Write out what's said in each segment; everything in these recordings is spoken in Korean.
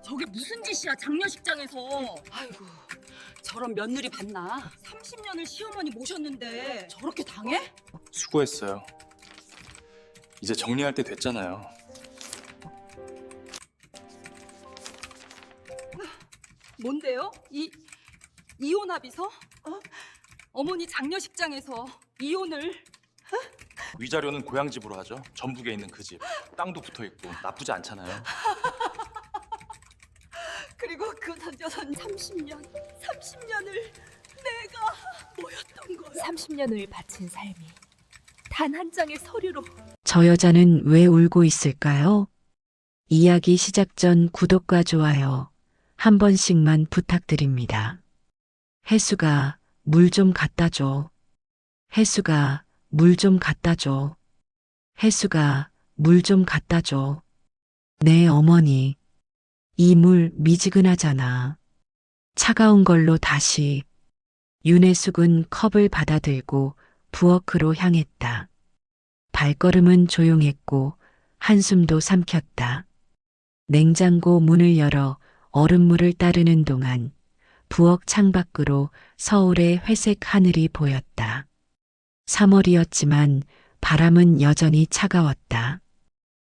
저게 무슨 짓이야, 장례식장에서. 아이고, 저런 며느리 봤나? 30년을 시어머니 모셨는데 저렇게 당해? 수고했어요. 이제 정리할 때 됐잖아요. 뭔데요? 이혼 합의서? 어머니 장례식장에서 이혼을? 위자료는 고향 집으로 하죠. 전북에 있는 그 집. 땅도 붙어 있고 나쁘지 않잖아요. 그리고 그 던져선 30년을 내가 뭐였던 거야? 30년을 바친 삶이 단 한 장의 서류로. 저 여자는 왜 울고 있을까요? 이야기 시작 전 구독과 좋아요 한 번씩만 부탁드립니다. 혜수가 물 좀 갖다 줘. 혜수가 물 좀 갖다 줘. 혜수가 물 좀 갖다 줘. 네, 어머니. 이 물 미지근하잖아. 차가운 걸로 다시. 윤혜숙은 컵을 받아들고 부엌으로 향했다. 발걸음은 조용했고 한숨도 삼켰다. 냉장고 문을 열어 얼음물을 따르는 동안 부엌 창밖으로 서울의 회색 하늘이 보였다. 3월이었지만 바람은 여전히 차가웠다.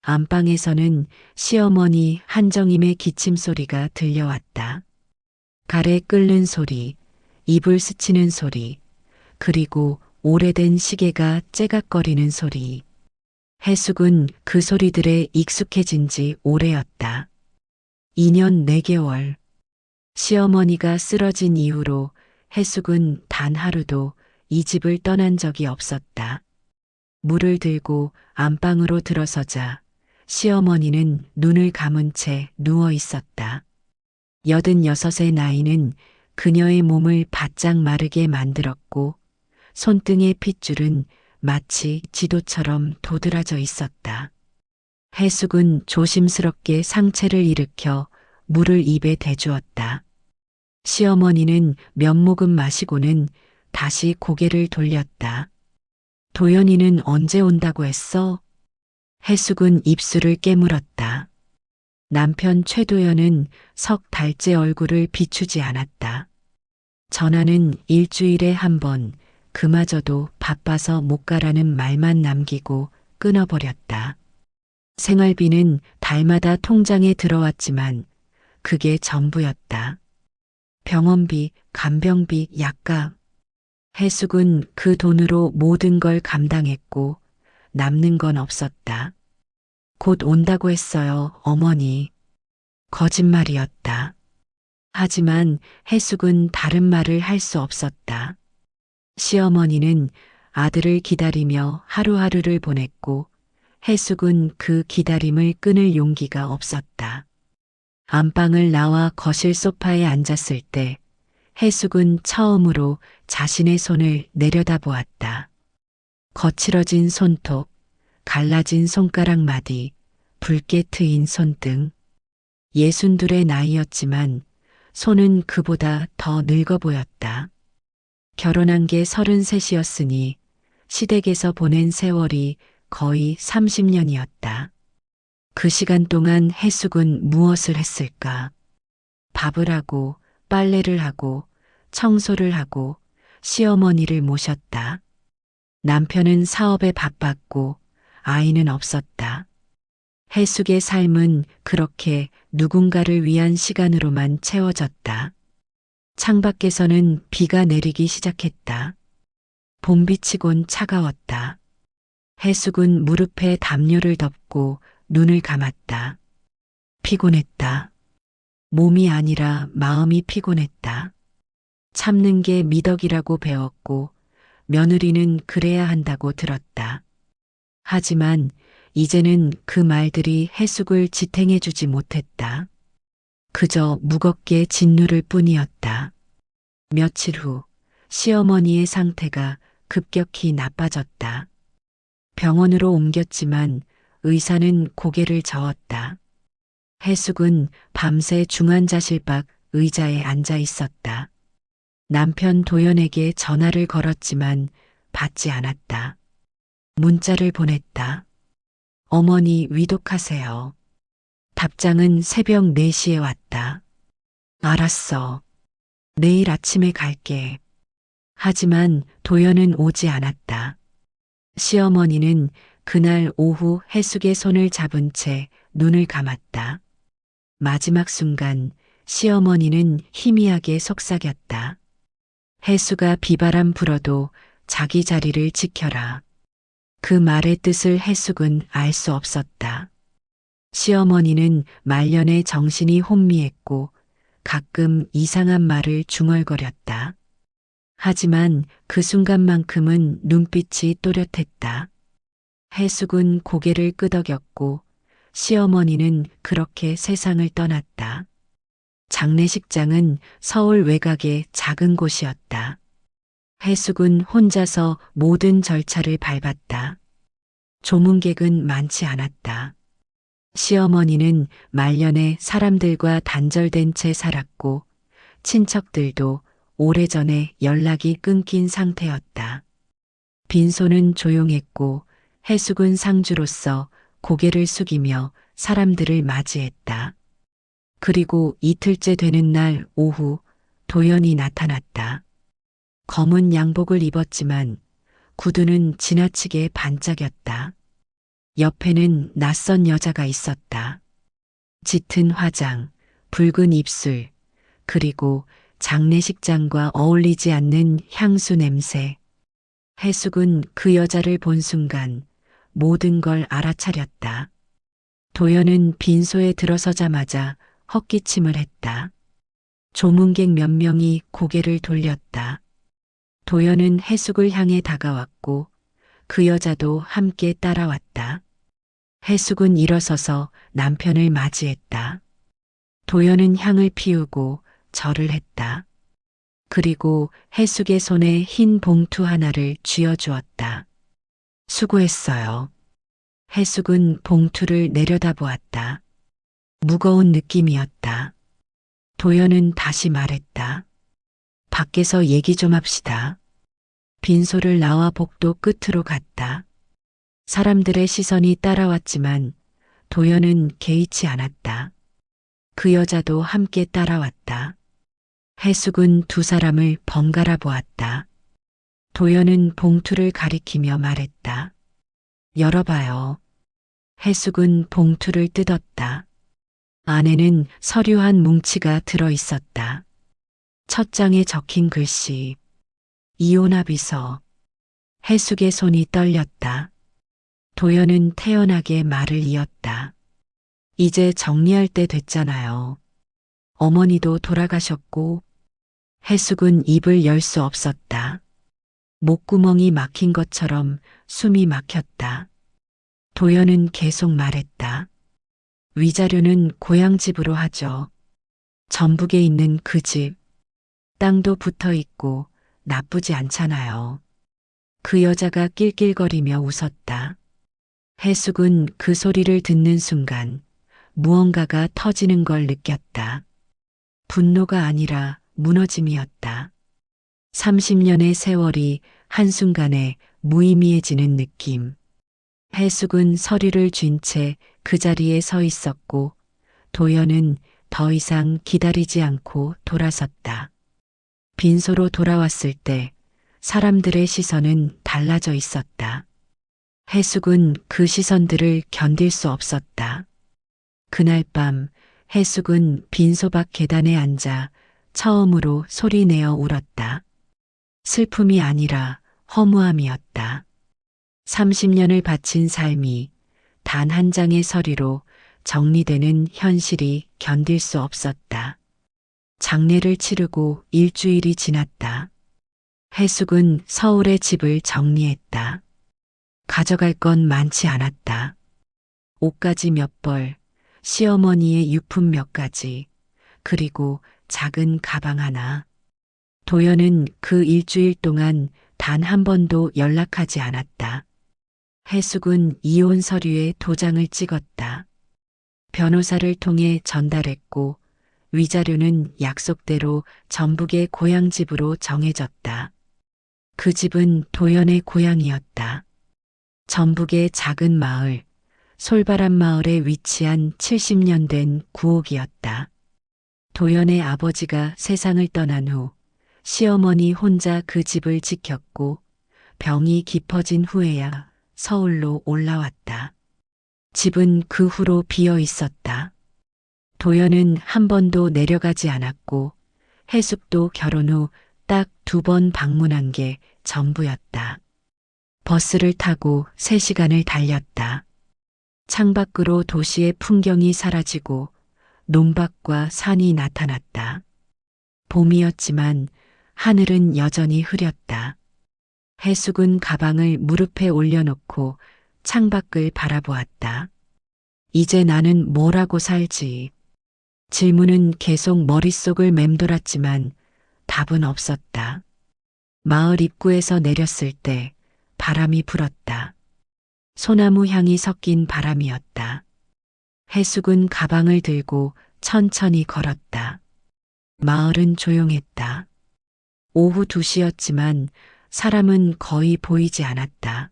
안방에서는 시어머니 한정임의 기침 소리가 들려왔다. 가래 끓는 소리, 이불 스치는 소리, 그리고 오래된 시계가 째각거리는 소리. 혜숙은 그 소리들에 익숙해진 지 오래였다. 2년 4개월. 시어머니가 쓰러진 이후로 혜숙은 단 하루도 이 집을 떠난 적이 없었다. 물을 들고 안방으로 들어서자 시어머니는 눈을 감은 채 누워 있었다. 86의 나이는 그녀의 몸을 바짝 마르게 만들었고 손등의 핏줄은 마치 지도처럼 도드라져 있었다. 혜숙은 조심스럽게 상체를 일으켜 물을 입에 대주었다. 시어머니는 몇 모금 마시고는 다시 고개를 돌렸다. 도연이는 언제 온다고 했어? 혜숙은 입술을 깨물었다. 남편 최도연은 석 달째 얼굴을 비추지 않았다. 전화는 일주일에 한 번, 그마저도 바빠서 못 가라는 말만 남기고 끊어버렸다. 생활비는 달마다 통장에 들어왔지만 그게 전부였다. 병원비, 간병비, 약값. 혜숙은 그 돈으로 모든 걸 감당했고 남는 건 없었다. 곧 온다고 했어요, 어머니. 거짓말이었다. 하지만 혜숙은 다른 말을 할 수 없었다. 시어머니는 아들을 기다리며 하루하루를 보냈고 혜숙은 그 기다림을 끊을 용기가 없었다. 안방을 나와 거실 소파에 앉았을 때 혜숙은 처음으로 자신의 손을 내려다보았다. 거칠어진 손톱, 갈라진 손가락 마디, 붉게 트인 손등. 62의 나이였지만 손은 그보다 더 늙어 보였다. 결혼한 게 33이었으니 시댁에서 보낸 세월이 거의 30년이었다. 그 시간 동안 혜숙은 무엇을 했을까? 밥을 하고 빨래를 하고 청소를 하고 시어머니를 모셨다. 남편은 사업에 바빴고 아이는 없었다. 혜숙의 삶은 그렇게 누군가를 위한 시간으로만 채워졌다. 창밖에서는 비가 내리기 시작했다. 봄비치곤 차가웠다. 혜숙은 무릎에 담요를 덮고 눈을 감았다. 피곤했다. 몸이 아니라 마음이 피곤했다. 참는 게 미덕이라고 배웠고 며느리는 그래야 한다고 들었다. 하지만 이제는 그 말들이 혜숙을 지탱해주지 못했다. 그저 무겁게 짓누를 뿐이었다. 며칠 후 시어머니의 상태가 급격히 나빠졌다. 병원으로 옮겼지만 의사는 고개를 저었다. 혜숙은 밤새 중환자실 밖 의자에 앉아 있었다. 남편 도연에게 전화를 걸었지만 받지 않았다. 문자를 보냈다. 어머니 위독하세요. 답장은 새벽 4시에 왔다. 알았어. 내일 아침에 갈게. 하지만 도연은 오지 않았다. 시어머니는 그날 오후 해숙의 손을 잡은 채 눈을 감았다. 마지막 순간 시어머니는 희미하게 속삭였다. 해수가 비바람 불어도 자기 자리를 지켜라. 그 말의 뜻을 해숙은 알 수 없었다. 시어머니는 말년에 정신이 혼미했고 가끔 이상한 말을 중얼거렸다. 하지만 그 순간만큼은 눈빛이 또렷했다. 해숙은 고개를 끄덕였고 시어머니는 그렇게 세상을 떠났다. 장례식장은 서울 외곽의 작은 곳이었다. 해숙은 혼자서 모든 절차를 밟았다. 조문객은 많지 않았다. 시어머니는 말년에 사람들과 단절된 채 살았고 친척들도 오래전에 연락이 끊긴 상태였다. 빈소는 조용했고 해숙은 상주로서 고개를 숙이며 사람들을 맞이했다. 그리고 이틀째 되는 날 오후 도연이 나타났다. 검은 양복을 입었지만 구두는 지나치게 반짝였다. 옆에는 낯선 여자가 있었다. 짙은 화장, 붉은 입술, 그리고 장례식장과 어울리지 않는 향수 냄새. 해숙은 그 여자를 본 순간 모든 걸 알아차렸다. 도연은 빈소에 들어서자마자 헛기침을 했다. 조문객 몇 명이 고개를 돌렸다. 도연은 해숙을 향해 다가왔고 그 여자도 함께 따라왔다. 해숙은 일어서서 남편을 맞이했다. 도연은 향을 피우고 절을 했다. 그리고 해숙의 손에 흰 봉투 하나를 쥐어주었다. 수고했어요. 해숙은 봉투를 내려다보았다. 무거운 느낌이었다. 도연은 다시 말했다. 밖에서 얘기 좀 합시다. 빈소를 나와 복도 끝으로 갔다. 사람들의 시선이 따라왔지만 도연은 개의치 않았다. 그 여자도 함께 따라왔다. 해숙은 두 사람을 번갈아 보았다. 도연은 봉투를 가리키며 말했다. 열어봐요. 해숙은 봉투를 뜯었다. 안에는 서류 한 뭉치가 들어 있었다. 첫 장에 적힌 글씨. 이혼합 비서. 해숙의 손이 떨렸다. 도연은 태연하게 말을 이었다. 이제 정리할 때 됐잖아요. 어머니도 돌아가셨고. 해숙은 입을 열 수 없었다. 목구멍이 막힌 것처럼 숨이 막혔다. 도연은 계속 말했다. 위자료는 고향집으로 하죠. 전북에 있는 그 집. 땅도 붙어 있고 나쁘지 않잖아요. 그 여자가 낄낄거리며 웃었다. 해숙은 그 소리를 듣는 순간 무언가가 터지는 걸 느꼈다. 분노가 아니라 무너짐이었다. 30년의 세월이 한순간에 무의미해지는 느낌. 해숙은 서류를 쥔 채 그 자리에 서 있었고 도연은 더 이상 기다리지 않고 돌아섰다. 빈소로 돌아왔을 때 사람들의 시선은 달라져 있었다. 해숙은 그 시선들을 견딜 수 없었다. 그날 밤 해숙은 빈소 밖 계단에 앉아 처음으로 소리내어 울었다. 슬픔이 아니라 허무함이었다. 30년을 바친 삶이 단 한 장의 서류로 정리되는 현실이 견딜 수 없었다. 장례를 치르고 일주일이 지났다. 해숙은 서울의 집을 정리했다. 가져갈 건 많지 않았다. 옷가지 몇 벌, 시어머니의 유품 몇 가지, 그리고 작은 가방 하나. 도연은 그 일주일 동안 단 한 번도 연락하지 않았다. 해숙은 이혼 서류에 도장을 찍었다. 변호사를 통해 전달했고 위자료는 약속대로 전북의 고향집으로 정해졌다. 그 집은 도연의 고향이었다. 전북의 작은 마을, 솔바람 마을에 위치한 70년 된 구옥이었다. 도연의 아버지가 세상을 떠난 후 시어머니 혼자 그 집을 지켰고 병이 깊어진 후에야 서울로 올라왔다. 집은 그 후로 비어 있었다. 도연은 한 번도 내려가지 않았고 해숙도 결혼 후 딱 2번 방문한 게 전부였다. 버스를 타고 3시간을 달렸다. 창밖으로 도시의 풍경이 사라지고 논밭과 산이 나타났다. 봄이었지만 하늘은 여전히 흐렸다. 해숙은 가방을 무릎에 올려놓고 창밖을 바라보았다. 이제 나는 뭐라고 살지? 질문은 계속 머릿속을 맴돌았지만 답은 없었다. 마을 입구에서 내렸을 때 바람이 불었다. 소나무 향이 섞인 바람이었다. 해숙은 가방을 들고 천천히 걸었다. 마을은 조용했다. 오후 2시였지만 사람은 거의 보이지 않았다.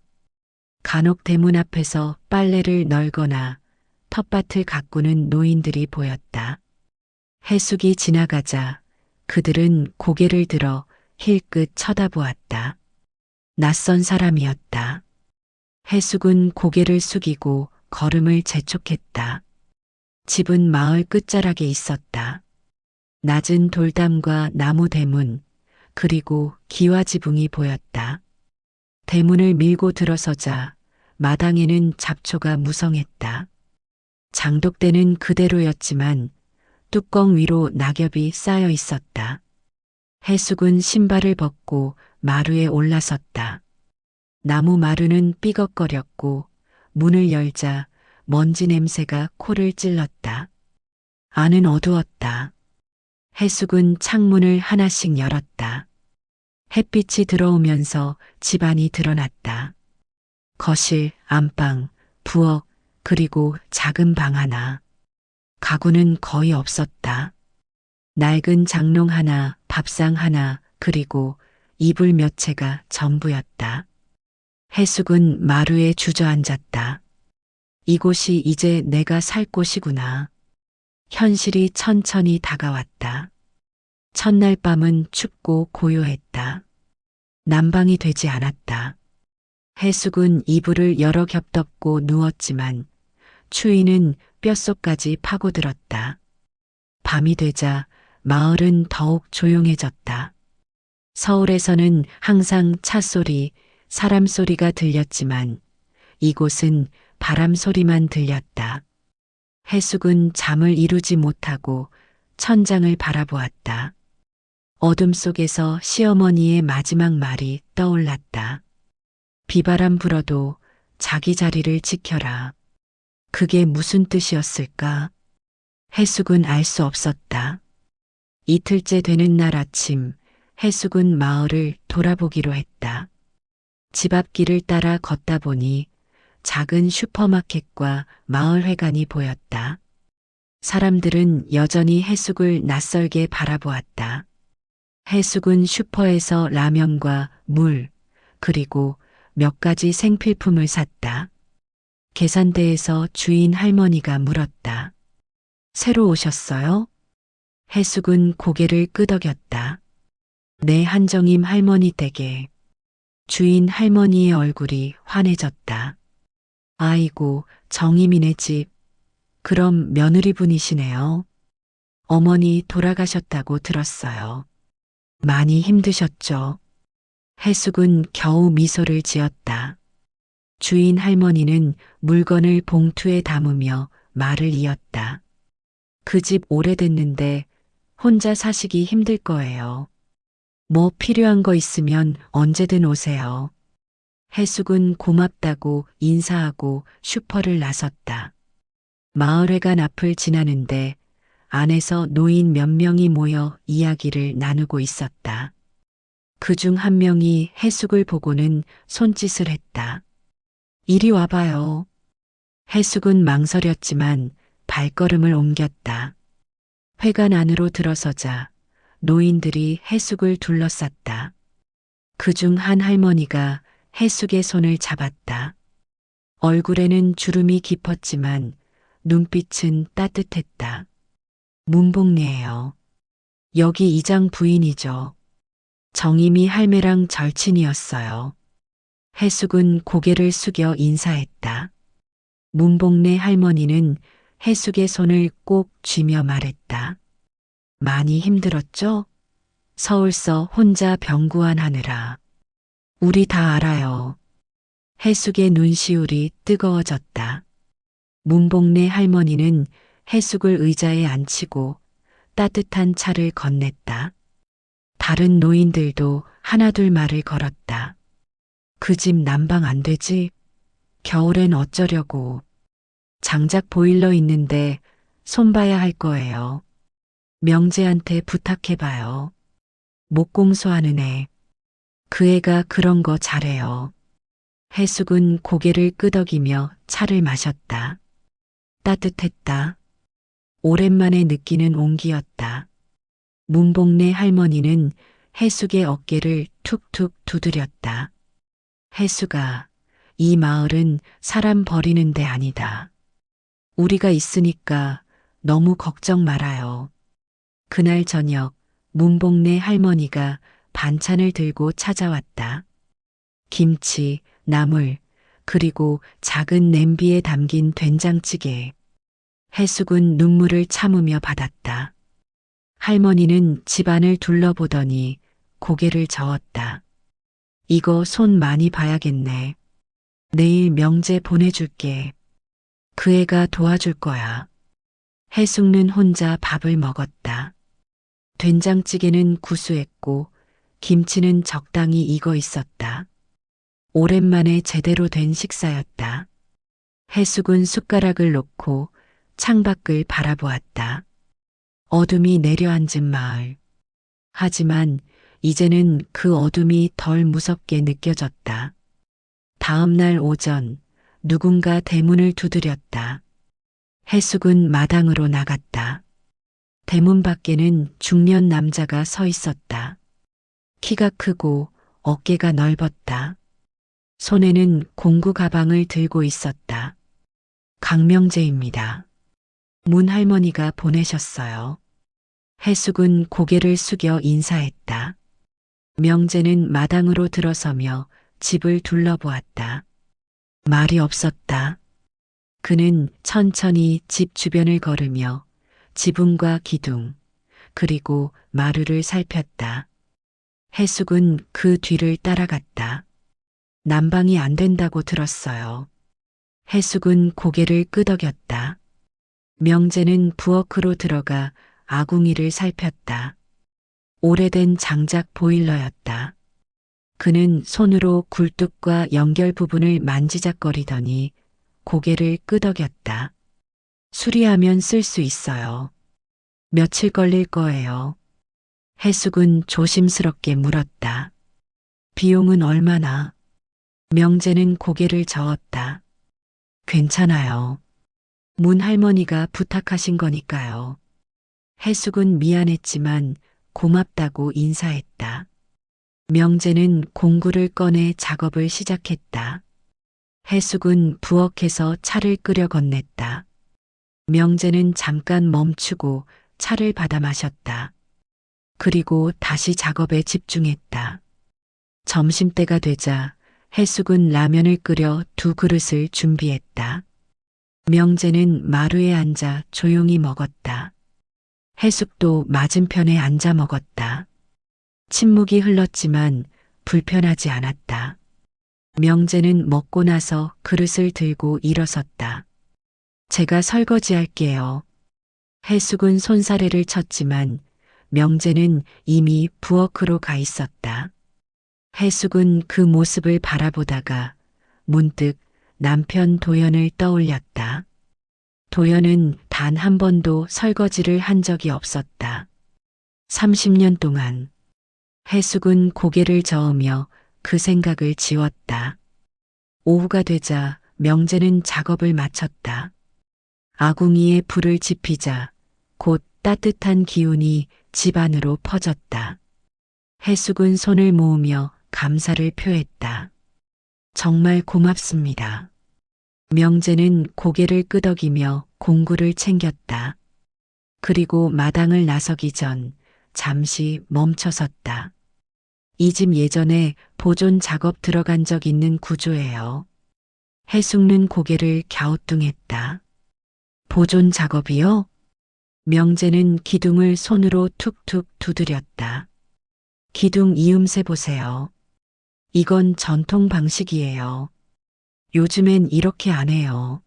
간혹 대문 앞에서 빨래를 널거나 텃밭을 가꾸는 노인들이 보였다. 해숙이 지나가자 그들은 고개를 들어 힐끗 쳐다보았다. 낯선 사람이었다. 해숙은 고개를 숙이고 걸음을 재촉했다. 집은 마을 끝자락에 있었다. 낮은 돌담과 나무 대문, 그리고 기와 지붕이 보였다. 대문을 밀고 들어서자 마당에는 잡초가 무성했다. 장독대는 그대로였지만 뚜껑 위로 낙엽이 쌓여 있었다. 해숙은 신발을 벗고 마루에 올라섰다. 나무 마루는 삐걱거렸고 문을 열자 먼지 냄새가 코를 찔렀다. 안은 어두웠다. 해숙은 창문을 하나씩 열었다. 햇빛이 들어오면서 집안이 드러났다. 거실, 안방, 부엌, 그리고 작은 방 하나. 가구는 거의 없었다. 낡은 장롱 하나, 밥상 하나, 그리고 이불 몇 채가 전부였다. 해숙은 마루에 주저앉았다. 이곳이 이제 내가 살 곳이구나. 현실이 천천히 다가왔다. 첫날 밤은 춥고 고요했다. 난방이 되지 않았다. 해숙은 이불을 여러 겹 덮고 누웠지만 추위는 뼛속까지 파고들었다. 밤이 되자 마을은 더욱 조용해졌다. 서울에서는 항상 차 소리, 사람 소리가 들렸지만 이곳은 바람 소리만 들렸다. 해숙은 잠을 이루지 못하고 천장을 바라보았다. 어둠 속에서 시어머니의 마지막 말이 떠올랐다. 비바람 불어도 자기 자리를 지켜라. 그게 무슨 뜻이었을까? 해숙은 알 수 없었다. 이틀째 되는 날 아침, 해숙은 마을을 돌아보기로 했다. 집 앞길을 따라 걷다 보니 작은 슈퍼마켓과 마을회관이 보였다. 사람들은 여전히 해숙을 낯설게 바라보았다. 해숙은 슈퍼에서 라면과 물, 그리고 몇 가지 생필품을 샀다. 계산대에서 주인 할머니가 물었다. 새로 오셨어요? 해숙은 고개를 끄덕였다. 네, 한정임 할머니 댁에. 주인 할머니의 얼굴이 환해졌다. 아이고, 정임이네 집. 그럼 며느리분이시네요. 어머니 돌아가셨다고 들었어요. 많이 힘드셨죠? 해숙은 겨우 미소를 지었다. 주인 할머니는 물건을 봉투에 담으며 말을 이었다. 그 집 오래됐는데 혼자 사시기 힘들 거예요. 뭐 필요한 거 있으면 언제든 오세요. 해숙은 고맙다고 인사하고 슈퍼를 나섰다. 마을회관 앞을 지나는데 안에서 노인 몇 명이 모여 이야기를 나누고 있었다. 그중 한 명이 해숙을 보고는 손짓을 했다. 이리 와봐요. 해숙은 망설였지만 발걸음을 옮겼다. 회관 안으로 들어서자 노인들이 해숙을 둘러쌌다. 그중 한 할머니가 해숙의 손을 잡았다. 얼굴에는 주름이 깊었지만 눈빛은 따뜻했다. 문복리예요. 여기 이장 부인이죠. 정임이 할매랑 절친이었어요. 해숙은 고개를 숙여 인사했다. 문복래 할머니는 해숙의 손을 꼭 쥐며 말했다. 많이 힘들었죠? 서울서 혼자 병구안 하느라. 우리 다 알아요. 해숙의 눈시울이 뜨거워졌다. 문복래 할머니는 해숙을 의자에 앉히고 따뜻한 차를 건넸다. 다른 노인들도 하나둘 말을 걸었다. 그 집 난방 안 되지? 겨울엔 어쩌려고. 장작 보일러 있는데 손봐야 할 거예요. 명재한테 부탁해봐요. 목공소하는 애. 그 애가 그런 거 잘해요. 해숙은 고개를 끄덕이며 차를 마셨다. 따뜻했다. 오랜만에 느끼는 온기였다. 문복래 할머니는 해숙의 어깨를 툭툭 두드렸다. 해숙아, 이 마을은 사람 버리는 데 아니다. 우리가 있으니까 너무 걱정 말아요. 그날 저녁 문복래 할머니가 반찬을 들고 찾아왔다. 김치, 나물, 그리고 작은 냄비에 담긴 된장찌개. 해숙은 눈물을 참으며 받았다. 할머니는 집안을 둘러보더니 고개를 저었다. 이거 손 많이 봐야겠네. 내일 명재 보내줄게. 그 애가 도와줄 거야. 해숙는 혼자 밥을 먹었다. 된장찌개는 구수했고 김치는 적당히 익어 있었다. 오랜만에 제대로 된 식사였다. 해숙은 숟가락을 놓고 창밖을 바라보았다. 어둠이 내려앉은 마을. 하지만 이제는 그 어둠이 덜 무섭게 느껴졌다. 다음 날 오전 누군가 대문을 두드렸다. 해숙은 마당으로 나갔다. 대문 밖에는 중년 남자가 서 있었다. 키가 크고 어깨가 넓었다. 손에는 공구 가방을 들고 있었다. 강명재입니다. 문 할머니가 보내셨어요. 해숙은 고개를 숙여 인사했다. 명재는 마당으로 들어서며 집을 둘러보았다. 말이 없었다. 그는 천천히 집 주변을 걸으며 지붕과 기둥, 그리고 마루를 살폈다. 해숙은 그 뒤를 따라갔다. 난방이 안 된다고 들었어요. 해숙은 고개를 끄덕였다. 명재는 부엌으로 들어가 아궁이를 살폈다. 오래된 장작 보일러였다. 그는 손으로 굴뚝과 연결 부분을 만지작거리더니 고개를 끄덕였다. 수리하면 쓸 수 있어요. 며칠 걸릴 거예요. 해숙은 조심스럽게 물었다. 비용은 얼마나? 명재는 고개를 저었다. 괜찮아요. 문 할머니가 부탁하신 거니까요. 해숙은 미안했지만 고맙다고 인사했다. 명재는 공구를 꺼내 작업을 시작했다. 해숙은 부엌에서 차를 끓여 건넸다. 명재는 잠깐 멈추고 차를 받아 마셨다. 그리고 다시 작업에 집중했다. 점심때가 되자 해숙은 라면을 끓여 2그릇을 준비했다. 명재는 마루에 앉아 조용히 먹었다. 해숙도 맞은편에 앉아 먹었다. 침묵이 흘렀지만 불편하지 않았다. 명재는 먹고 나서 그릇을 들고 일어섰다. 제가 설거지할게요. 해숙은 손사래를 쳤지만 명재는 이미 부엌으로 가 있었다. 해숙은 그 모습을 바라보다가 문득 남편 도연을 떠올렸다. 도연은 단 한 번도 설거지를 한 적이 없었다. 30년 동안. 해숙은 고개를 저으며 그 생각을 지웠다. 오후가 되자 명재는 작업을 마쳤다. 아궁이에 불을 지피자 곧 따뜻한 기운이 집 안으로 퍼졌다. 해숙은 손을 모으며 감사를 표했다. 정말 고맙습니다. 명재는 고개를 끄덕이며 공구를 챙겼다. 그리고 마당을 나서기 전 잠시 멈춰섰다. 이 집 예전에 보존 작업 들어간 적 있는 구조예요. 해숙는 고개를 갸우뚱했다. 보존 작업이요? 명재는 기둥을 손으로 툭툭 두드렸다. 기둥 이음새 보세요. 이건 전통 방식이에요. 요즘엔 이렇게 안 해요.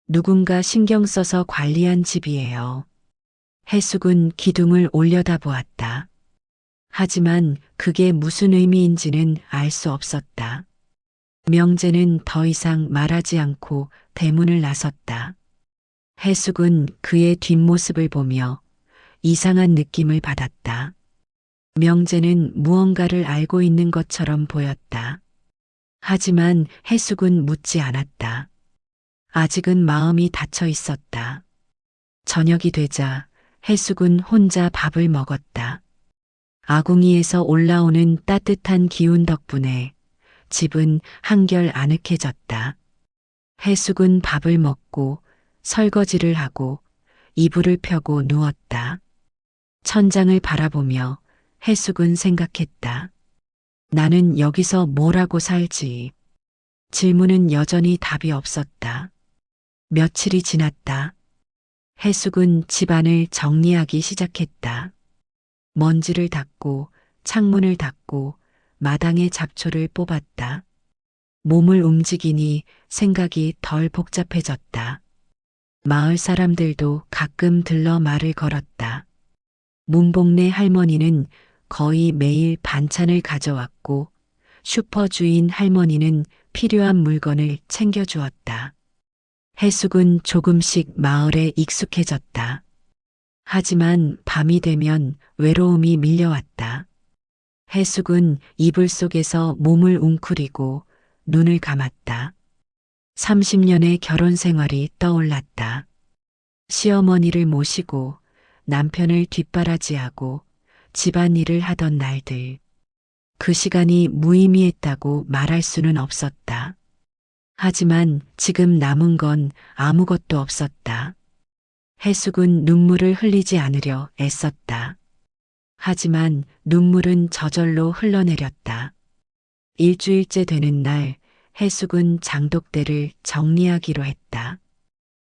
누군가 신경 써서 관리한 집이에요. 해숙은 기둥을 올려다보았다. 하지만 그게 무슨 의미인지는 알 수 없었다. 명재는 더 이상 말하지 않고 대문을 나섰다. 해숙은 그의 뒷모습을 보며 이상한 느낌을 받았다. 명재는 무언가를 알고 있는 것처럼 보였다. 하지만 해숙은 묻지 않았다. 아직은 마음이 닫혀 있었다. 저녁이 되자 해숙은 혼자 밥을 먹었다. 아궁이에서 올라오는 따뜻한 기운 덕분에 집은 한결 아늑해졌다. 해숙은 밥을 먹고 설거지를 하고 이불을 펴고 누웠다. 천장을 바라보며 해숙은 생각했다. 나는 여기서 뭘 하고 살지? 질문은 여전히 답이 없었다. 며칠이 지났다. 해숙은 집안을 정리하기 시작했다. 먼지를 닦고 창문을 닦고 마당의 잡초를 뽑았다. 몸을 움직이니 생각이 덜 복잡해졌다. 마을 사람들도 가끔 들러 말을 걸었다. 문복래 할머니는 거의 매일 반찬을 가져왔고 슈퍼 주인 할머니는 필요한 물건을 챙겨주었다. 해숙은 조금씩 마을에 익숙해졌다. 하지만 밤이 되면 외로움이 밀려왔다. 해숙은 이불 속에서 몸을 웅크리고 눈을 감았다. 30년의 결혼 생활이 떠올랐다. 시어머니를 모시고 남편을 뒷바라지하고 집안일을 하던 날들. 그 시간이 무의미했다고 말할 수는 없었다. 하지만 지금 남은 건 아무것도 없었다. 해숙은 눈물을 흘리지 않으려 애썼다. 하지만 눈물은 저절로 흘러내렸다. 일주일째 되는 날 해숙은 장독대를 정리하기로 했다.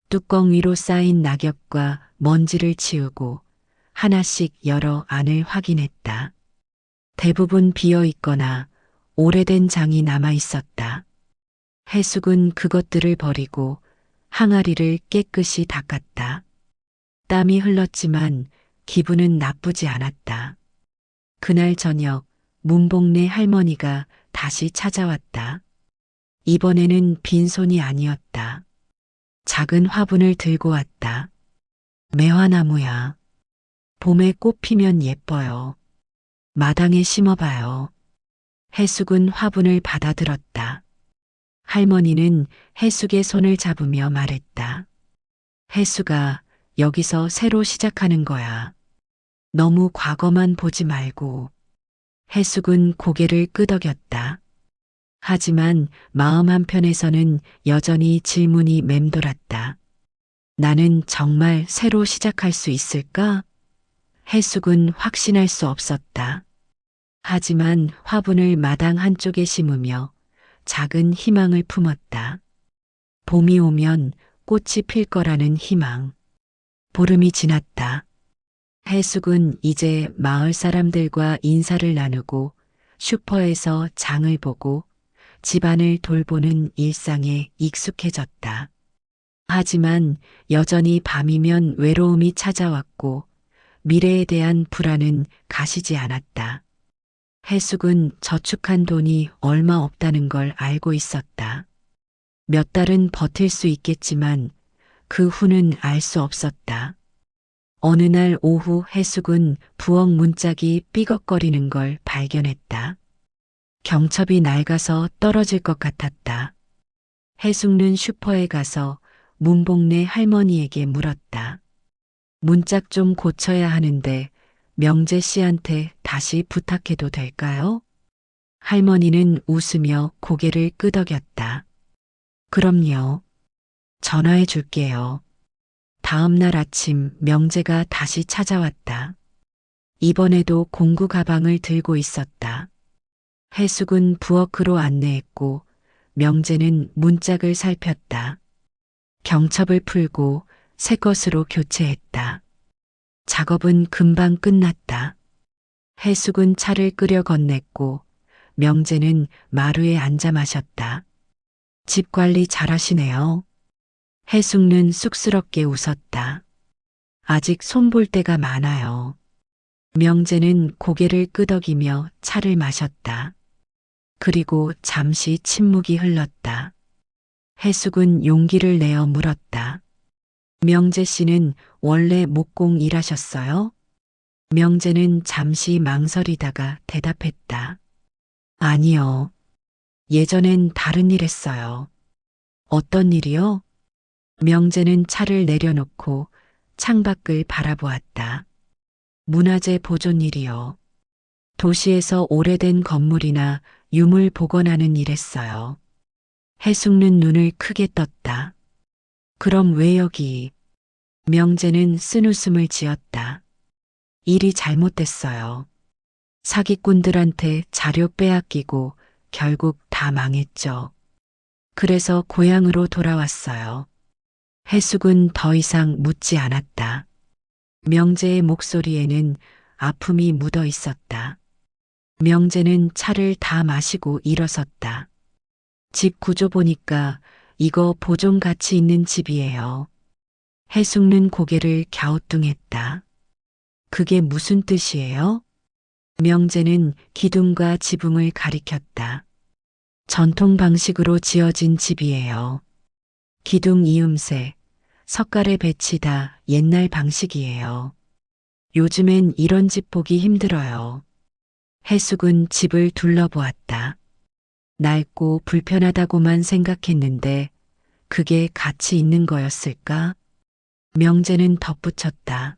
뚜껑 위로 쌓인 낙엽과 먼지를 치우고 하나씩 열어 안을 확인했다. 대부분 비어 있거나 오래된 장이 남아 있었다. 해숙은 그것들을 버리고 항아리를 깨끗이 닦았다. 땀이 흘렀지만 기분은 나쁘지 않았다. 그날 저녁 문복래 할머니가 다시 찾아왔다. 이번에는 빈손이 아니었다. 작은 화분을 들고 왔다. 매화나무야. 봄에 꽃 피면 예뻐요. 마당에 심어봐요. 해숙은 화분을 받아들었다. 할머니는 해숙의 손을 잡으며 말했다. 해숙아, 여기서 새로 시작하는 거야. 너무 과거만 보지 말고. 해숙은 고개를 끄덕였다. 하지만 마음 한편에서는 여전히 질문이 맴돌았다. 나는 정말 새로 시작할 수 있을까? 해숙은 확신할 수 없었다. 하지만 화분을 마당 한쪽에 심으며 작은 희망을 품었다. 봄이 오면 꽃이 필 거라는 희망. 보름이 지났다. 해숙은 이제 마을 사람들과 인사를 나누고 슈퍼에서 장을 보고 집안을 돌보는 일상에 익숙해졌다. 하지만 여전히 밤이면 외로움이 찾아왔고 미래에 대한 불안은 가시지 않았다. 해숙은 저축한 돈이 얼마 없다는 걸 알고 있었다. 몇 달은 버틸 수 있겠지만 그 후는 알 수 없었다. 어느 날 오후 해숙은 부엌 문짝이 삐걱거리는 걸 발견했다. 경첩이 낡아서 떨어질 것 같았다. 해숙는 슈퍼에 가서 문복래 할머니에게 물었다. 문짝 좀 고쳐야 하는데 명재 씨한테 다시 부탁해도 될까요? 할머니는 웃으며 고개를 끄덕였다. 그럼요. 전화해 줄게요. 다음 날 아침 명재가 다시 찾아왔다. 이번에도 공구 가방을 들고 있었다. 해숙은 부엌으로 안내했고 명재는 문짝을 살폈다. 경첩을 풀고 새 것으로 교체했다. 작업은 금방 끝났다. 해숙은 차를 끓여 건넸고 명재는 마루에 앉아 마셨다. 집 관리 잘하시네요. 해숙는 쑥스럽게 웃었다. 아직 손볼 데가 많아요. 명재는 고개를 끄덕이며 차를 마셨다. 그리고 잠시 침묵이 흘렀다. 해숙은 용기를 내어 물었다. 명재 씨는 원래 목공 일하셨어요? 명재는 잠시 망설이다가 대답했다. 아니요. 예전엔 다른 일 했어요. 어떤 일이요? 명재는 차를 내려놓고 창밖을 바라보았다. 문화재 보존 일이요. 도시에서 오래된 건물이나 유물 복원하는 일 했어요. 해숙는 눈을 크게 떴다. 그럼 왜 여기? 명재는 쓴웃음을 지었다. 일이 잘못됐어요. 사기꾼들한테 자료 빼앗기고 결국 다 망했죠. 그래서 고향으로 돌아왔어요. 해숙은 더 이상 묻지 않았다. 명재의 목소리에는 아픔이 묻어 있었다. 명재는 차를 다 마시고 일어섰다. 집 구조 보니까 이거 보존 가치 있는 집이에요. 해숙는 고개를 갸우뚱했다. 그게 무슨 뜻이에요? 명재는 기둥과 지붕을 가리켰다. 전통 방식으로 지어진 집이에요. 기둥 이음새, 석가래 배치 다 옛날 방식이에요. 요즘엔 이런 집 보기 힘들어요. 해숙은 집을 둘러보았다. 낡고 불편하다고만 생각했는데 그게 가치 있는 거였을까? 명재는 덧붙였다.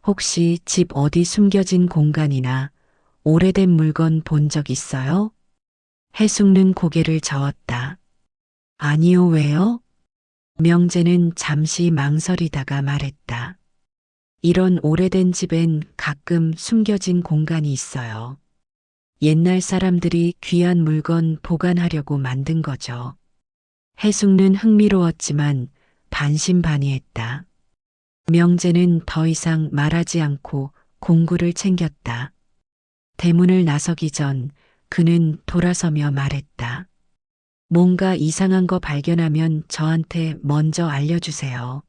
혹시 집 어디 숨겨진 공간이나 오래된 물건 본 적 있어요? 해숙는 고개를 저었다. 아니요, 왜요? 명재는 잠시 망설이다가 말했다. 이런 오래된 집엔 가끔 숨겨진 공간이 있어요. 옛날 사람들이 귀한 물건 보관하려고 만든 거죠. 해숙는 흥미로웠지만 반신반의했다. 명재는 더 이상 말하지 않고 공구를 챙겼다. 대문을 나서기 전 그는 돌아서며 말했다. 뭔가 이상한 거 발견하면 저한테 먼저 알려주세요.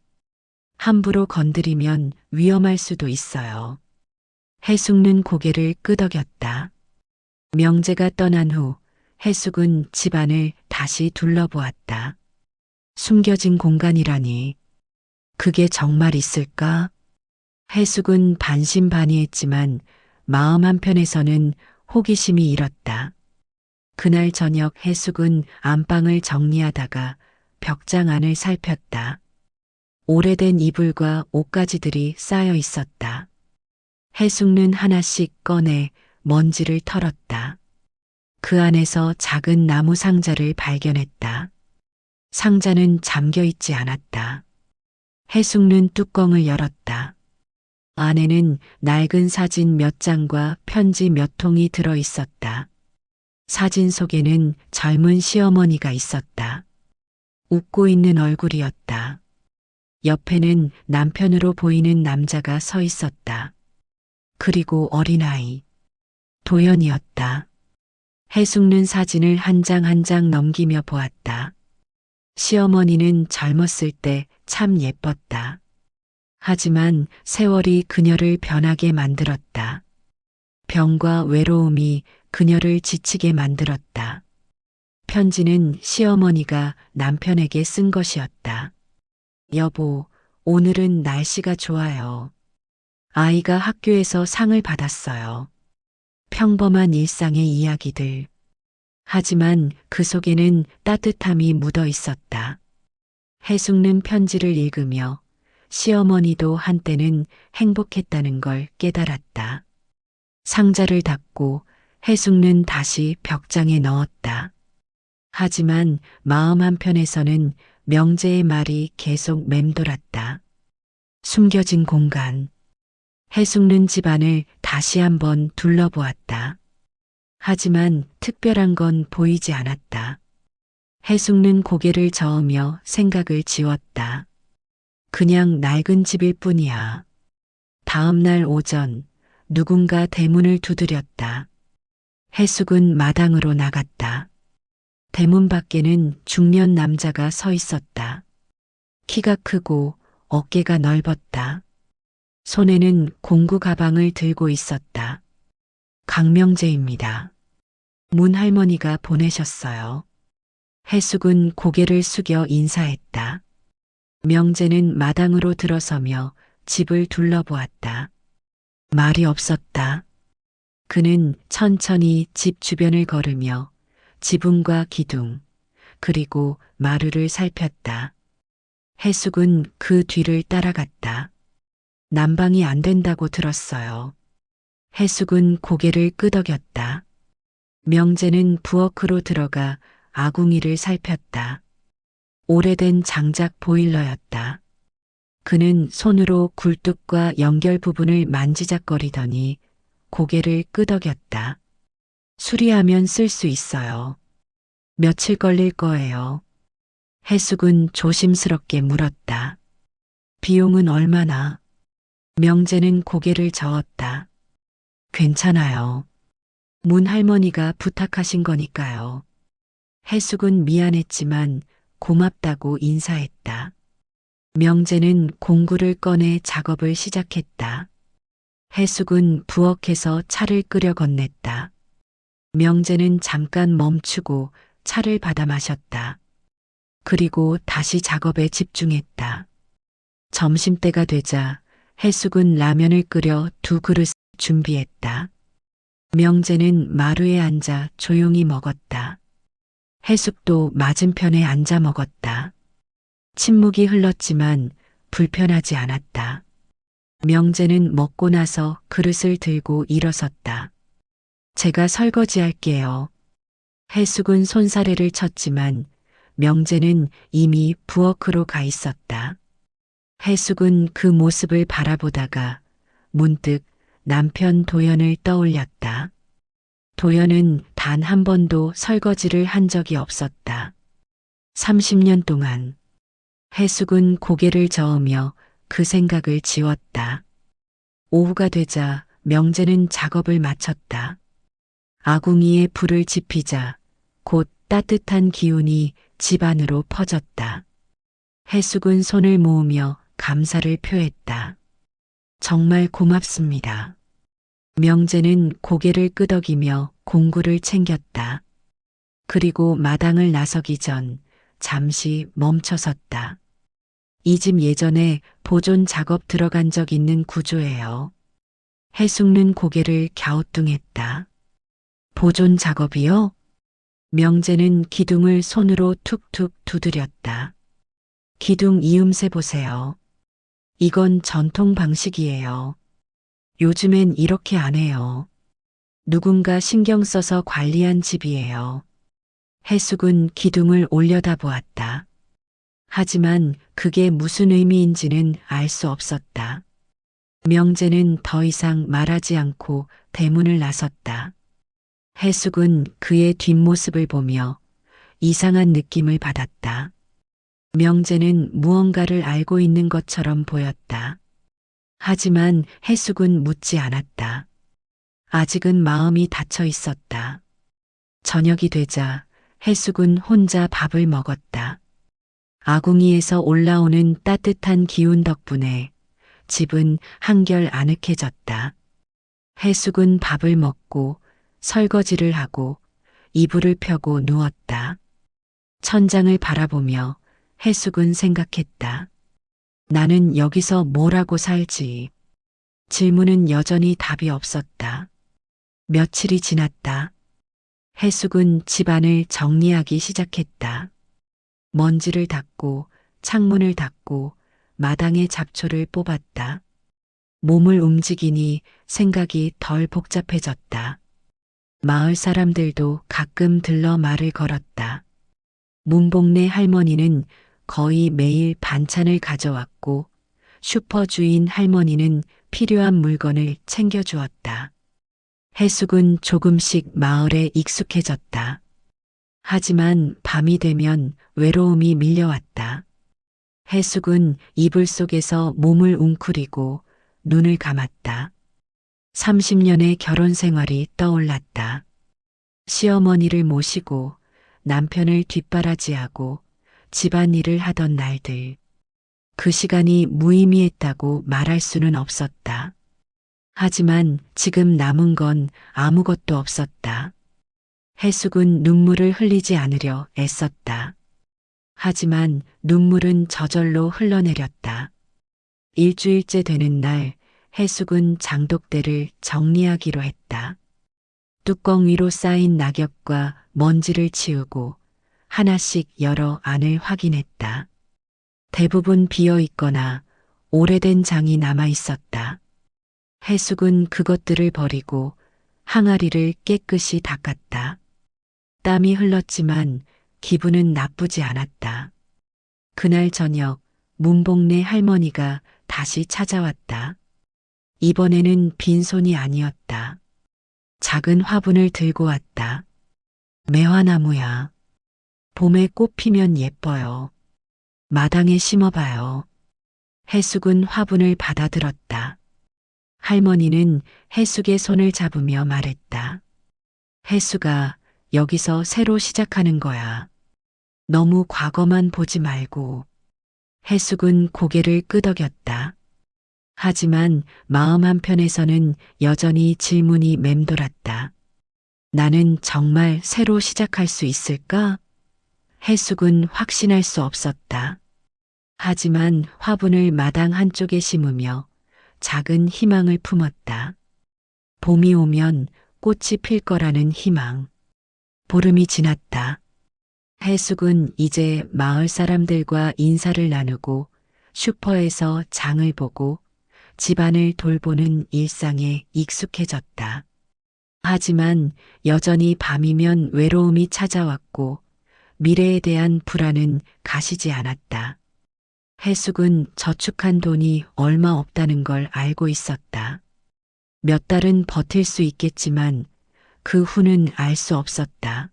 함부로 건드리면 위험할 수도 있어요. 해숙는 고개를 끄덕였다. 명재가 떠난 후 해숙은 집안을 다시 둘러보았다. 숨겨진 공간이라니. 그게 정말 있을까? 해숙은 반신반의했지만 마음 한편에서는 호기심이 일었다. 그날 저녁 해숙은 안방을 정리하다가 벽장 안을 살폈다. 오래된 이불과 옷가지들이 쌓여 있었다. 해숙는 하나씩 꺼내 먼지를 털었다. 그 안에서 작은 나무 상자를 발견했다. 상자는 잠겨 있지 않았다. 해숙는 뚜껑을 열었다. 안에는 낡은 사진 몇 장과 편지 몇 통이 들어 있었다. 사진 속에는 젊은 시어머니가 있었다. 웃고 있는 얼굴이었다. 옆에는 남편으로 보이는 남자가 서 있었다. 그리고 어린아이. 도연이었다. 해숙는 사진을 한 장 한 장 넘기며 보았다. 시어머니는 젊었을 때 참 예뻤다. 하지만 세월이 그녀를 변하게 만들었다. 병과 외로움이 그녀를 지치게 만들었다. 편지는 시어머니가 남편에게 쓴 것이었다. 여보, 오늘은 날씨가 좋아요. 아이가 학교에서 상을 받았어요. 평범한 일상의 이야기들. 하지만 그 속에는 따뜻함이 묻어 있었다. 해숙는 편지를 읽으며 시어머니도 한때는 행복했다는 걸 깨달았다. 상자를 닫고 해숙는 다시 벽장에 넣었다. 하지만 마음 한편에서는 명재의 말이 계속 맴돌았다. 숨겨진 공간. 해숙는 집안을 다시 한번 둘러보았다. 하지만 특별한 건 보이지 않았다. 해숙는 고개를 저으며 생각을 지웠다. 그냥 낡은 집일 뿐이야. 다음 날 오전 누군가 대문을 두드렸다. 해숙은 마당으로 나갔다. 대문 밖에는 중년 남자가 서 있었다. 키가 크고 어깨가 넓었다. 손에는 공구 가방을 들고 있었다. 강명재입니다. 문 할머니가 보내셨어요. 해숙은 고개를 숙여 인사했다. 명재는 마당으로 들어서며 집을 둘러보았다. 말이 없었다. 그는 천천히 집 주변을 걸으며 지붕과 기둥, 그리고 마루를 살폈다. 해숙은 그 뒤를 따라갔다. 난방이 안 된다고 들었어요. 해숙은 고개를 끄덕였다. 명재는 부엌으로 들어가 아궁이를 살폈다. 오래된 장작 보일러였다. 그는 손으로 굴뚝과 연결 부분을 만지작거리더니 고개를 끄덕였다. 수리하면 쓸 수 있어요. 며칠 걸릴 거예요. 해숙은 조심스럽게 물었다. 비용은 얼마나? 명재는 고개를 저었다. 괜찮아요. 문 할머니가 부탁하신 거니까요. 해숙은 미안했지만 고맙다고 인사했다. 명재는 공구를 꺼내 작업을 시작했다. 해숙은 부엌에서 차를 끓여 건넸다. 명재는 잠깐 멈추고 차를 받아 마셨다. 그리고 다시 작업에 집중했다. 점심때가 되자 해숙은 라면을 끓여 2그릇 준비했다. 명재는 마루에 앉아 조용히 먹었다. 해숙도 맞은편에 앉아 먹었다. 침묵이 흘렀지만 불편하지 않았다. 명재는 먹고 나서 그릇을 들고 일어섰다. 제가 설거지할게요. 해숙은 손사래를 쳤지만 명재는 이미 부엌으로 가 있었다. 해숙은 그 모습을 바라보다가 문득 남편 도연을 떠올렸다. 도연은 단 한 번도 설거지를 한 적이 없었다. 30년 동안. 해숙은 고개를 저으며 그 생각을 지웠다. 오후가 되자 명재는 작업을 마쳤다. 아궁이에 불을 지피자 곧 따뜻한 기운이 집 안으로 퍼졌다. 해숙은 손을 모으며 감사를 표했다. 정말 고맙습니다. 명재는 고개를 끄덕이며 공구를 챙겼다. 그리고 마당을 나서기 전 잠시 멈춰섰다. 이 집 예전에 보존 작업 들어간 적 있는 구조예요. 해숙는 고개를 갸우뚱했다. 보존 작업이요? 명재는 기둥을 손으로 툭툭 두드렸다. 기둥 이음새 보세요. 이건 전통 방식이에요. 요즘엔 이렇게 안 해요. 누군가 신경 써서 관리한 집이에요. 해숙은 기둥을 올려다보았다. 하지만 그게 무슨 의미인지는 알 수 없었다. 명재는 더 이상 말하지 않고 대문을 나섰다. 해숙은 그의 뒷모습을 보며 이상한 느낌을 받았다. 명재는 무언가를 알고 있는 것처럼 보였다. 하지만 해숙은 묻지 않았다. 아직은 마음이 닫혀 있었다. 저녁이 되자 해숙은 혼자 밥을 먹었다. 아궁이에서 올라오는 따뜻한 기운 덕분에 집은 한결 아늑해졌다. 해숙은 밥을 먹고 설거지를 하고 이불을 펴고 누웠다. 천장을 바라보며 해숙은 생각했다. 나는 여기서 뭘 하고 살지? 질문은 여전히 답이 없었다. 며칠이 지났다. 해숙은 집안을 정리하기 시작했다. 먼지를 닦고 창문을 닦고 마당의 잡초를 뽑았다. 몸을 움직이니 생각이 덜 복잡해졌다. 마을 사람들도 가끔 들러 말을 걸었다. 문복래 할머니는 거의 매일 반찬을 가져왔고 슈퍼 주인 할머니는 필요한 물건을 챙겨주었다. 해숙은 조금씩 마을에 익숙해졌다. 하지만 밤이 되면 외로움이 밀려왔다. 해숙은 이불 속에서 몸을 웅크리고 눈을 감았다. 30년의 결혼 생활이 떠올랐다. 시어머니를 모시고 남편을 뒷바라지하고 집안일을 하던 날들. 그 시간이 무의미했다고 말할 수는 없었다. 하지만 지금 남은 건 아무것도 없었다. 해숙은 눈물을 흘리지 않으려 애썼다. 하지만 눈물은 저절로 흘러내렸다. 일주일째 되는 날 해숙은 장독대를 정리하기로 했다. 뚜껑 위로 쌓인 낙엽과 먼지를 치우고 하나씩 열어 안을 확인했다. 대부분 비어 있거나 오래된 장이 남아 있었다. 해숙은 그것들을 버리고 항아리를 깨끗이 닦았다. 땀이 흘렀지만 기분은 나쁘지 않았다. 그날 저녁 문복래 할머니가 다시 찾아왔다. 이번에는 빈손이 아니었다. 작은 화분을 들고 왔다. 매화나무야. 봄에 꽃 피면 예뻐요. 마당에 심어봐요. 해숙은 화분을 받아들었다. 할머니는 해숙의 손을 잡으며 말했다. 해숙아, 여기서 새로 시작하는 거야. 너무 과거만 보지 말고. 해숙은 고개를 끄덕였다. 하지만 마음 한편에서는 여전히 질문이 맴돌았다. 나는 정말 새로 시작할 수 있을까? 해숙은 확신할 수 없었다. 하지만 화분을 마당 한쪽에 심으며 작은 희망을 품었다. 봄이 오면 꽃이 필 거라는 희망. 보름이 지났다. 해숙은 이제 마을 사람들과 인사를 나누고 슈퍼에서 장을 보고 집안을 돌보는 일상에 익숙해졌다. 하지만 여전히 밤이면 외로움이 찾아왔고 미래에 대한 불안은 가시지 않았다. 해숙은 저축한 돈이 얼마 없다는 걸 알고 있었다. 몇 달은 버틸 수 있겠지만 그 후는 알 수 없었다.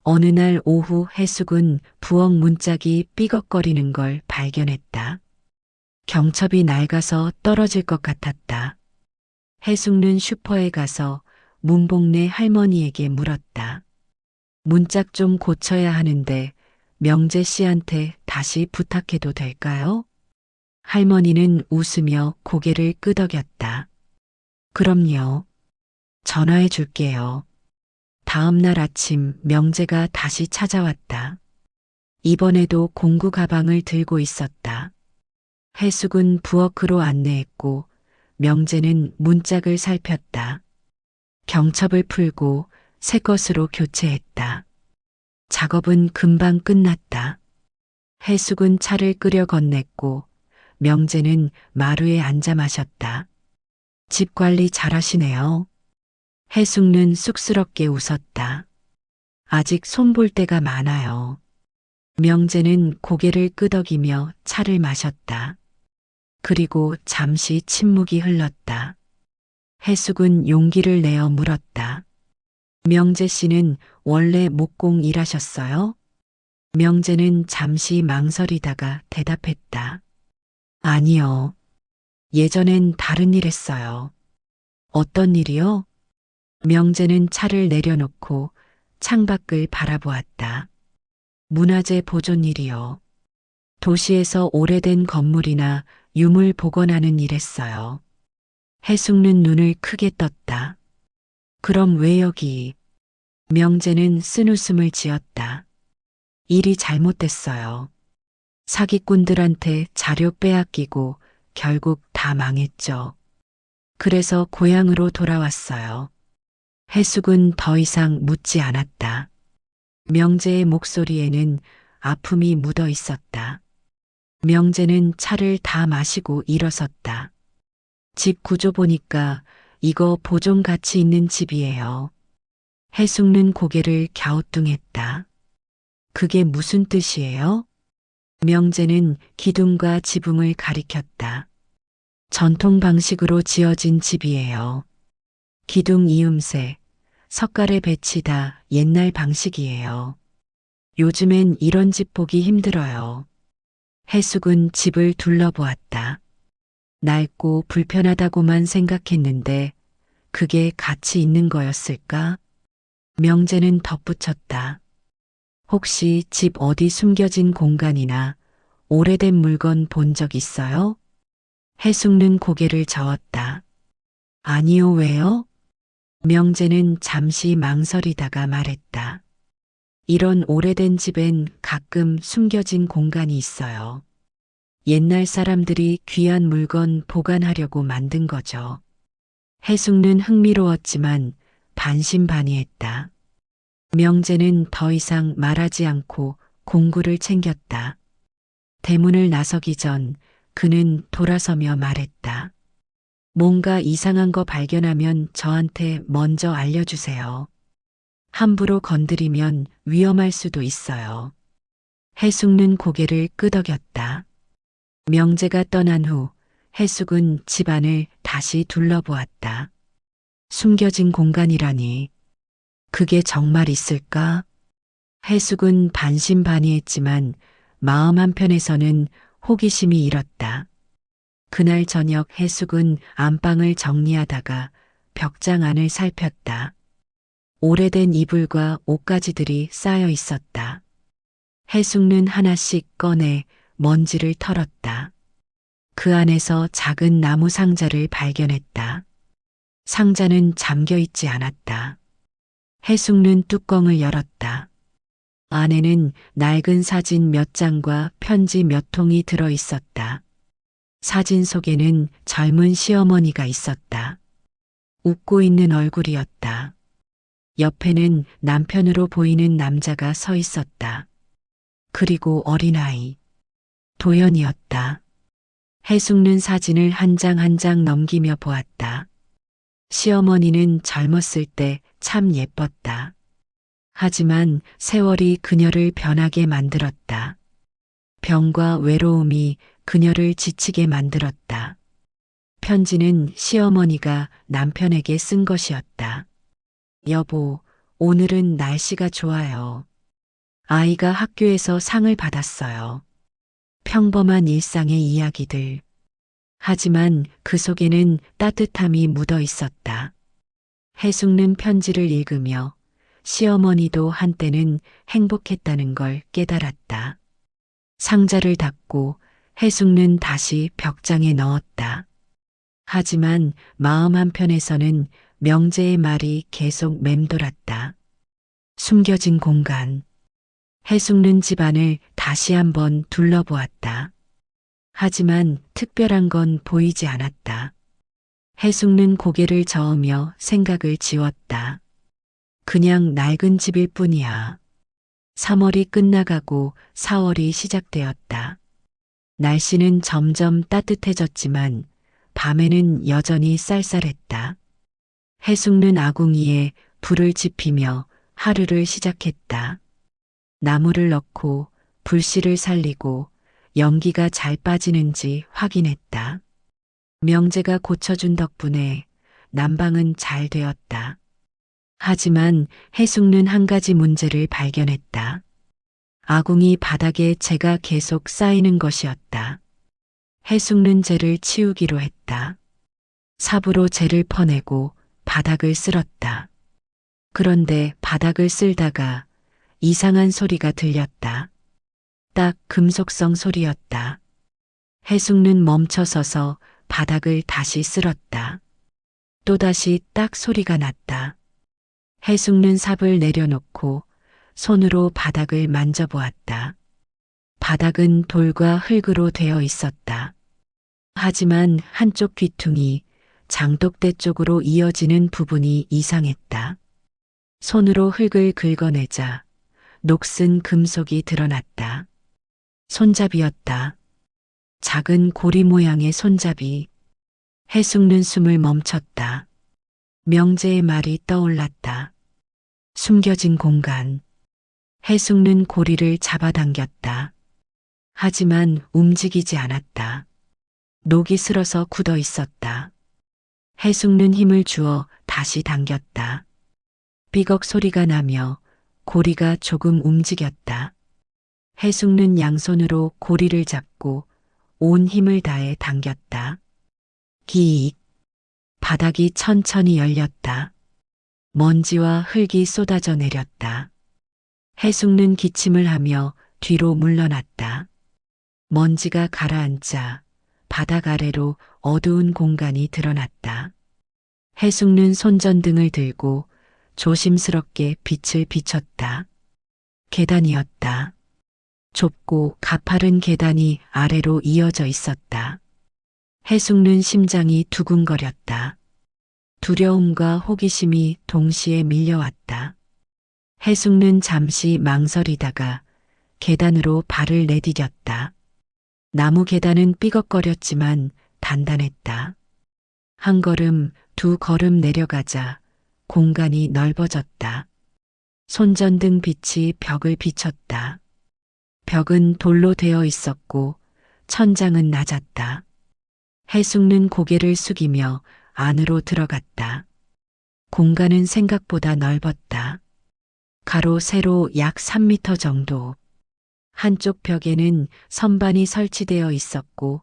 어느 날 오후 해숙은 부엌 문짝이 삐걱거리는 걸 발견했다. 경첩이 낡아서 떨어질 것 같았다. 해숙는 슈퍼에 가서 문복래 할머니에게 물었다. 문짝 좀 고쳐야 하는데 명재 씨한테 다시 부탁해도 될까요? 할머니는 웃으며 고개를 끄덕였다. 그럼요. 전화해 줄게요. 다음 날 아침 명재가 다시 찾아왔다. 이번에도 공구 가방을 들고 있었다. 해숙은 부엌으로 안내했고 명재는 문짝을 살폈다. 경첩을 풀고 새 것으로 교체했다. 작업은 금방 끝났다. 해숙은 차를 끓여 건넸고 명재는 마루에 앉아 마셨다. 집 관리 잘하시네요. 해숙는 쑥스럽게 웃었다. 아직 손볼 데가 많아요. 명재는 고개를 끄덕이며 차를 마셨다. 그리고 잠시 침묵이 흘렀다. 해숙은 용기를 내어 물었다. 명재 씨는 원래 목공 일하셨어요? 명재는 잠시 망설이다가 대답했다. 아니요. 예전엔 다른 일 했어요. 어떤 일이요? 명재는 차를 내려놓고 창밖을 바라보았다. 문화재 보존 일이요. 도시에서 오래된 건물이나 유물 복원하는 일 했어요. 해숙는 눈을 크게 떴다. 그럼 왜 여기? 명재는 쓴웃음을 지었다. 일이 잘못됐어요. 사기꾼들한테 자료 빼앗기고 결국 다 망했죠. 그래서 고향으로 돌아왔어요. 해숙은 더 이상 묻지 않았다. 명재의 목소리에는 아픔이 묻어 있었다. 명재는 차를 다 마시고 일어섰다. 집 구조 보니까 이거 보존 가치 있는 집이에요. 해숙는 고개를 갸우뚱했다. 그게 무슨 뜻이에요? 명제는 기둥과 지붕을 가리켰다. 전통 방식으로 지어진 집이에요. 기둥 이음새, 석가래 배치 다 옛날 방식이에요. 요즘엔 이런 집 보기 힘들어요. 해숙은 집을 둘러보았다. 낡고 불편하다고만 생각했는데 그게 가치 있는 거였을까? 명제는 덧붙였다. 혹시 집 어디 숨겨진 공간이나 오래된 물건 본 적 있어요? 해숙는 고개를 저었다. 아니요, 왜요? 명제는 잠시 망설이다가 말했다. 이런 오래된 집엔 가끔 숨겨진 공간이 있어요. 옛날 사람들이 귀한 물건 보관하려고 만든 거죠. 해숙는 흥미로웠지만 반신반의했다. 명제는 더 이상 말하지 않고 공구를 챙겼다. 대문을 나서기 전 그는 돌아서며 말했다. 뭔가 이상한 거 발견하면 저한테 먼저 알려주세요. 함부로 건드리면 위험할 수도 있어요. 해숙는 고개를 끄덕였다. 명제가 떠난 후 해숙은 집안을 다시 둘러보았다. 숨겨진 공간이라니. 그게 정말 있을까? 해숙은 반신반의했지만 마음 한편에서는 호기심이 일었다. 그날 저녁 해숙은 안방을 정리하다가 벽장 안을 살폈다. 오래된 이불과 옷가지들이 쌓여 있었다. 해숙는 하나씩 꺼내 먼지를 털었다. 그 안에서 작은 나무 상자를 발견했다. 상자는 잠겨 있지 않았다. 해숙는 뚜껑을 열었다. 안에는 낡은 사진 몇 장과 편지 몇 통이 들어 있었다. 사진 속에는 젊은 시어머니가 있었다. 웃고 있는 얼굴이었다. 옆에는 남편으로 보이는 남자가 서 있었다. 그리고 어린아이. 도연이었다. 해숙는 사진을 한 장 한 장 넘기며 보았다. 시어머니는 젊었을 때 참 예뻤다. 하지만 세월이 그녀를 변하게 만들었다. 병과 외로움이 그녀를 지치게 만들었다. 편지는 시어머니가 남편에게 쓴 것이었다. 여보, 오늘은 날씨가 좋아요. 아이가 학교에서 상을 받았어요. 평범한 일상의 이야기들. 하지만 그 속에는 따뜻함이 묻어 있었다. 해숙는 편지를 읽으며 시어머니도 한때는 행복했다는 걸 깨달았다. 상자를 닫고 해숙는 다시 벽장에 넣었다. 하지만 마음 한편에서는 명제의 말이 계속 맴돌았다. 숨겨진 공간. 해숙는 집안을 다시 한번 둘러보았다. 하지만 특별한 건 보이지 않았다. 해숙는 고개를 저으며 생각을 지웠다. 그냥 낡은 집일 뿐이야. 3월이 끝나가고 4월이 시작되었다. 날씨는 점점 따뜻해졌지만 밤에는 여전히 쌀쌀했다. 해숙는 아궁이에 불을 지피며 하루를 시작했다. 나무를 넣고 불씨를 살리고 연기가 잘 빠지는지 확인했다. 명제가 고쳐준 덕분에 난방은 잘 되었다. 하지만 해숙는 한 가지 문제를 발견했다. 아궁이 바닥에 재가 계속 쌓이는 것이었다. 해숙는 재를 치우기로 했다. 삽으로 재를 퍼내고 바닥을 쓸었다. 그런데 바닥을 쓸다가 이상한 소리가 들렸다. 딱 금속성 소리였다. 해숙는 멈춰서서 바닥을 다시 쓸었다. 또다시 딱 소리가 났다. 해숙는 삽을 내려놓고 손으로 바닥을 만져보았다. 바닥은 돌과 흙으로 되어 있었다. 하지만 한쪽 귀퉁이 장독대 쪽으로 이어지는 부분이 이상했다. 손으로 흙을 긁어내자 녹슨 금속이 드러났다. 손잡이였다. 작은 고리 모양의 손잡이. 해숙는 숨을 멈췄다. 명제의 말이 떠올랐다. 숨겨진 공간. 해숙는 고리를 잡아당겼다. 하지만 움직이지 않았다. 녹이 슬어서 굳어 있었다. 해숙는 힘을 주어 다시 당겼다. 삐걱 소리가 나며 고리가 조금 움직였다. 해숙는 양손으로 고리를 잡고 온 힘을 다해 당겼다. 기익. 바닥이 천천히 열렸다. 먼지와 흙이 쏟아져 내렸다. 해숙는 기침을 하며 뒤로 물러났다. 먼지가 가라앉자 바닥 아래로 어두운 공간이 드러났다. 해숙는 손전등을 들고 조심스럽게 빛을 비췄다. 계단이었다. 좁고 가파른 계단이 아래로 이어져 있었다. 해숙는 심장이 두근거렸다. 두려움과 호기심이 동시에 밀려왔다. 해숙는 잠시 망설이다가 계단으로 발을 내디뎠다. 나무 계단은 삐걱거렸지만 단단했다. 한 걸음, 두 걸음 내려가자 공간이 넓어졌다. 손전등 빛이 벽을 비췄다. 벽은 돌로 되어 있었고 천장은 낮았다. 해숙는 고개를 숙이며 안으로 들어갔다. 공간은 생각보다 넓었다. 가로 세로 약 3미터 정도. 한쪽 벽에는 선반이 설치되어 있었고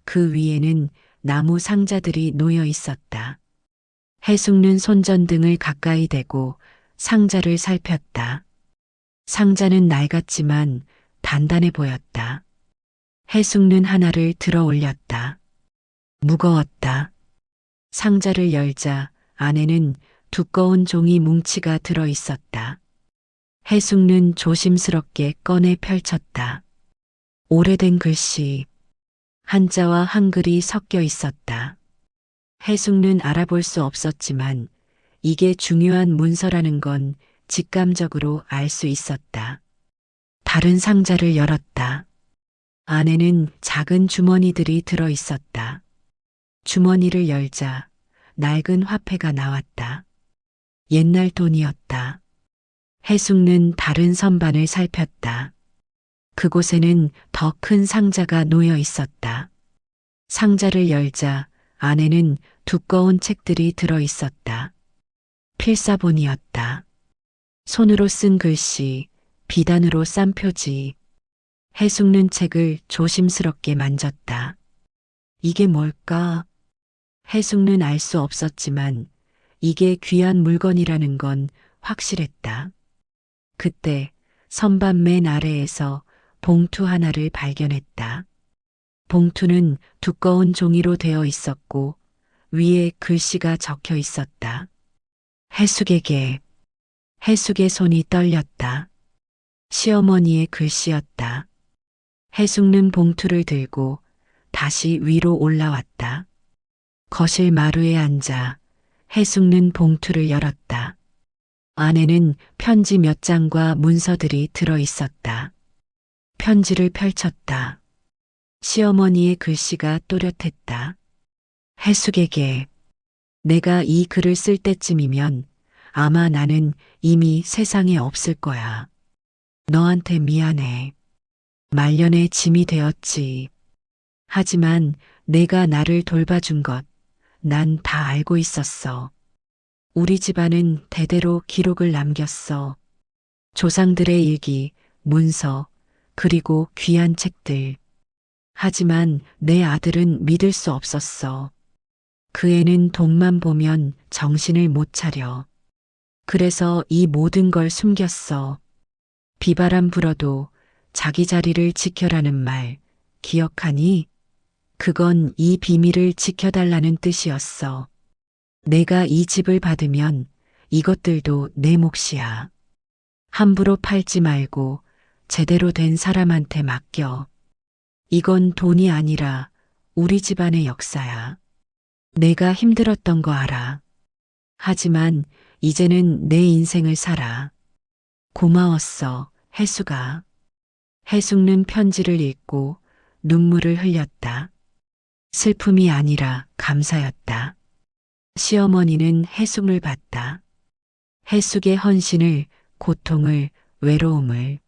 그 위에는 나무 상자들이 놓여 있었다. 해숙는 손전등을 가까이 대고 상자를 살폈다. 상자는 낡았지만 단단해 보였다. 해숙는 하나를 들어 올렸다. 무거웠다. 상자를 열자 안에는 두꺼운 종이 뭉치가 들어 있었다. 해숙는 조심스럽게 꺼내 펼쳤다. 오래된 글씨, 한자와 한글이 섞여 있었다. 해숙는 알아볼 수 없었지만 이게 중요한 문서라는 건 직감적으로 알 수 있었다. 다른 상자를 열었다. 안에는 작은 주머니들이 들어 있었다. 주머니를 열자 낡은 화폐가 나왔다. 옛날 돈이었다. 해숙는 다른 선반을 살폈다. 그곳에는 더 큰 상자가 놓여 있었다. 상자를 열자 안에는 두꺼운 책들이 들어 있었다. 필사본이었다. 손으로 쓴 글씨, 비단으로 싼 표지. 해숙는 책을 조심스럽게 만졌다. 이게 뭘까? 해숙는 알 수 없었지만 이게 귀한 물건이라는 건 확실했다. 그때 선반 맨 아래에서 봉투 하나를 발견했다. 봉투는 두꺼운 종이로 되어 있었고 위에 글씨가 적혀 있었다. 해숙에게. 해숙의 손이 떨렸다. 시어머니의 글씨였다. 해숙는 봉투를 들고 다시 위로 올라왔다. 거실 마루에 앉아 해숙는 봉투를 열었다. 안에는 편지 몇 장과 문서들이 들어 있었다. 편지를 펼쳤다. 시어머니의 글씨가 또렷했다. 해숙에게. 내가 이 글을 쓸 때쯤이면 아마 나는 이미 세상에 없을 거야. 너한테 미안해. 말년의 짐이 되었지. 하지만 내가 나를 돌봐준 것, 난 다 알고 있었어. 우리 집안은 대대로 기록을 남겼어. 조상들의 일기, 문서, 그리고 귀한 책들. 하지만 내 아들은 믿을 수 없었어. 그 애는 돈만 보면 정신을 못 차려. 그래서 이 모든 걸 숨겼어. 비바람 불어도 자기 자리를 지켜라는 말, 기억하니? 그건 이 비밀을 지켜달라는 뜻이었어. 내가 이 집을 받으면 이것들도 내 몫이야. 함부로 팔지 말고 제대로 된 사람한테 맡겨. 이건 돈이 아니라 우리 집안의 역사야. 내가 힘들었던 거 알아. 하지만 이제는 내 인생을 살아. 고마웠어, 해숙아. 해숙는 편지를 읽고 눈물을 흘렸다. 슬픔이 아니라 감사였다. 시어머니는 해숙을 봤다. 해숙의 헌신을, 고통을, 외로움을.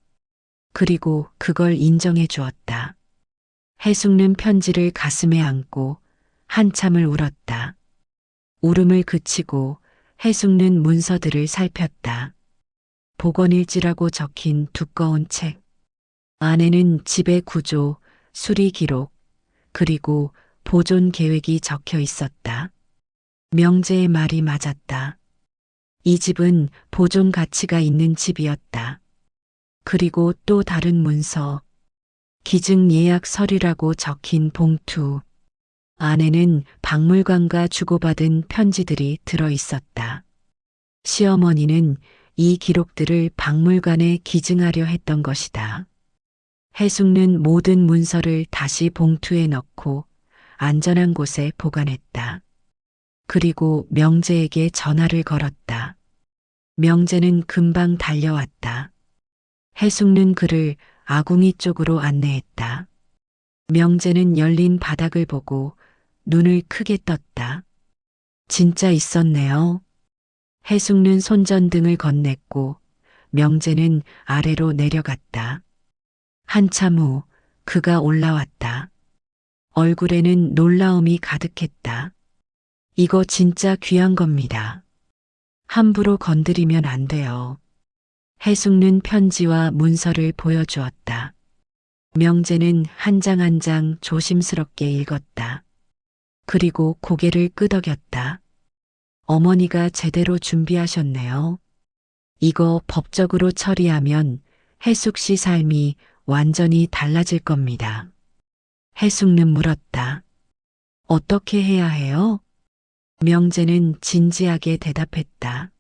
그리고 그걸 인정해 주었다. 해숙는 편지를 가슴에 안고 한참을 울었다. 울음을 그치고 해숙는 문서들을 살폈다. 복원일지라고 적힌 두꺼운 책. 안에는 집의 구조, 수리 기록, 그리고 보존 계획이 적혀 있었다. 명재의 말이 맞았다. 이 집은 보존 가치가 있는 집이었다. 그리고 또 다른 문서, 기증 예약 서류라고 적힌 봉투. 안에는 박물관과 주고받은 편지들이 들어 있었다. 시어머니는 이 기록들을 박물관에 기증하려 했던 것이다. 해숙는 모든 문서를 다시 봉투에 넣고 안전한 곳에 보관했다. 그리고 명재에게 전화를 걸었다. 명재는 금방 달려왔다. 해숙는 그를 아궁이 쪽으로 안내했다. 명재는 열린 바닥을 보고 눈을 크게 떴다. 진짜 있었네요. 해숙는 손전등을 건넸고 명재는 아래로 내려갔다. 한참 후 그가 올라왔다. 얼굴에는 놀라움이 가득했다. 이거 진짜 귀한 겁니다. 함부로 건드리면 안 돼요. 해숙는 편지와 문서를 보여주었다. 명재는 한 장 한 장 조심스럽게 읽었다. 그리고 고개를 끄덕였다. 어머니가 제대로 준비하셨네요. 이거 법적으로 처리하면 해숙 씨 삶이 완전히 달라질 겁니다. 해숙는 물었다. 어떻게 해야 해요? 명재는 진지하게 대답했다.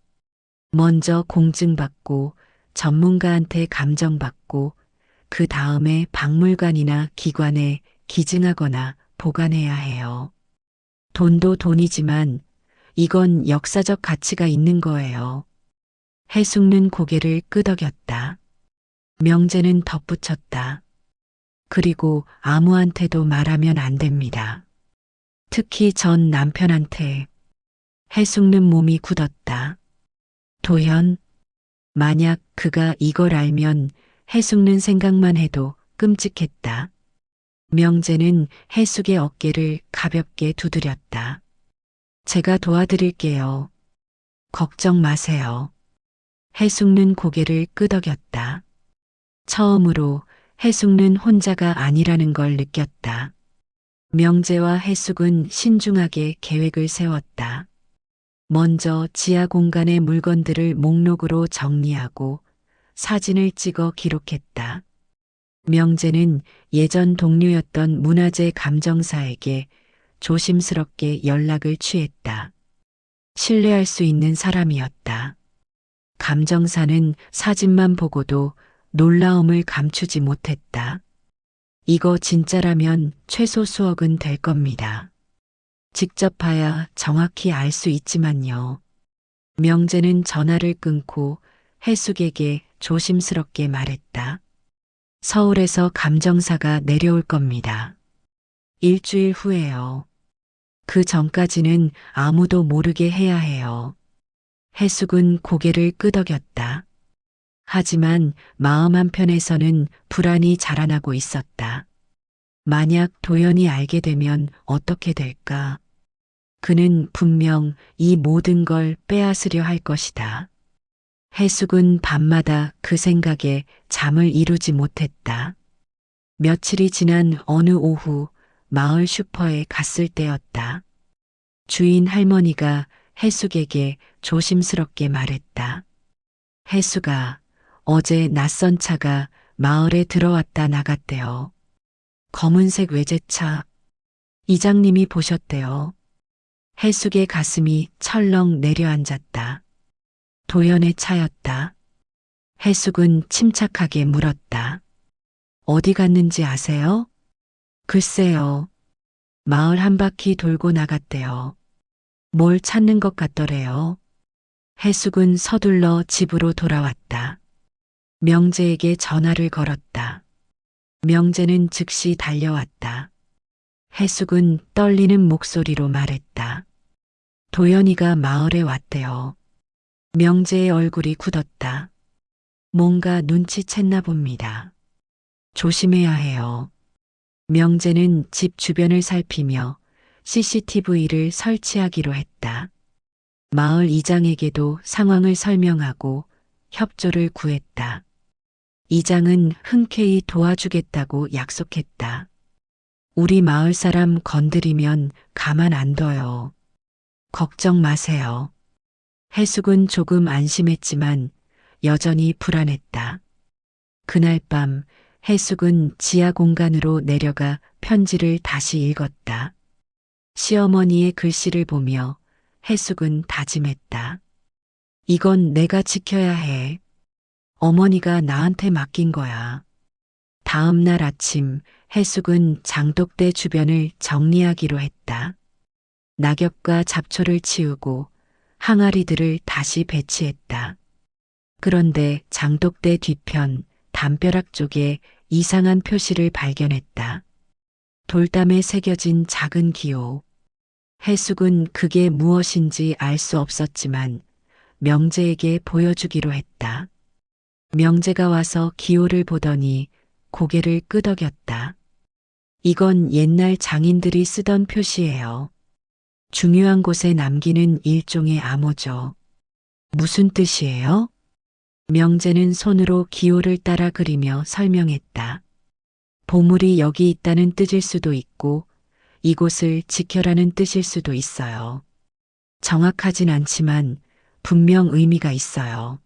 먼저 공증받고 전문가한테 감정받고 그 다음에 박물관이나 기관에 기증하거나 보관해야 해요. 돈도 돈이지만 이건 역사적 가치가 있는 거예요. 해숙는 고개를 끄덕였다. 명재는 덧붙였다. 그리고 아무한테도 말하면 안 됩니다. 특히 전 남편한테. 해숙는 몸이 굳었다. 도현, 만약 그가 이걸 알면 해숙는 생각만 해도 끔찍했다. 명재는 해숙의 어깨를 가볍게 두드렸다. 제가 도와드릴게요. 걱정 마세요. 해숙는 고개를 끄덕였다. 처음으로 해숙는 혼자가 아니라는 걸 느꼈다. 명재와 해숙은 신중하게 계획을 세웠다. 먼저 지하 공간의 물건들을 목록으로 정리하고 사진을 찍어 기록했다. 명재는 예전 동료였던 문화재 감정사에게 조심스럽게 연락을 취했다. 신뢰할 수 있는 사람이었다. 감정사는 사진만 보고도 놀라움을 감추지 못했다. 이거 진짜라면 최소 수억은 될 겁니다. 직접 봐야 정확히 알 수 있지만요. 명재는 전화를 끊고 해숙에게 조심스럽게 말했다. 서울에서 감정사가 내려올 겁니다. 일주일 후에요. 그 전까지는 아무도 모르게 해야 해요. 해숙은 고개를 끄덕였다. 하지만 마음 한편에서는 불안이 자라나고 있었다. 만약 도연이 알게 되면 어떻게 될까? 그는 분명 이 모든 걸 빼앗으려 할 것이다. 해숙은 밤마다 그 생각에 잠을 이루지 못했다. 며칠이 지난 어느 오후 마을 슈퍼에 갔을 때였다. 주인 할머니가 해숙에게 조심스럽게 말했다. 해숙아, 어제 낯선 차가 마을에 들어왔다 나갔대요. 검은색 외제차. 이장님이 보셨대요. 해숙의 가슴이 철렁 내려앉았다. 도연의 차였다. 해숙은 침착하게 물었다. 어디 갔는지 아세요? 글쎄요. 마을 한 바퀴 돌고 나갔대요. 뭘 찾는 것 같더래요. 해숙은 서둘러 집으로 돌아왔다. 명재에게 전화를 걸었다. 명재는 즉시 달려왔다. 해숙은 떨리는 목소리로 말했다. 도연이가 마을에 왔대요. 명재의 얼굴이 굳었다. 뭔가 눈치챘나 봅니다. 조심해야 해요. 명재는 집 주변을 살피며 CCTV를 설치하기로 했다. 마을 이장에게도 상황을 설명하고 협조를 구했다. 이장은 흔쾌히 도와주겠다고 약속했다. 우리 마을 사람 건드리면 가만 안 둬요. 걱정 마세요. 해숙은 조금 안심했지만 여전히 불안했다. 그날 밤 해숙은 지하 공간으로 내려가 편지를 다시 읽었다. 시어머니의 글씨를 보며 해숙은 다짐했다. 이건 내가 지켜야 해. 어머니가 나한테 맡긴 거야. 다음 날 아침 해숙은 장독대 주변을 정리하기로 했다. 낙엽과 잡초를 치우고 항아리들을 다시 배치했다. 그런데 장독대 뒤편 담벼락 쪽에 이상한 표시를 발견했다. 돌담에 새겨진 작은 기호. 해숙은 그게 무엇인지 알 수 없었지만 명재에게 보여주기로 했다. 명재가 와서 기호를 보더니 고개를 끄덕였다. 이건 옛날 장인들이 쓰던 표시예요. 중요한 곳에 남기는 일종의 암호죠. 무슨 뜻이에요? 명재는 손으로 기호를 따라 그리며 설명했다. 보물이 여기 있다는 뜻일 수도 있고 이곳을 지켜라는 뜻일 수도 있어요. 정확하진 않지만 분명 의미가 있어요.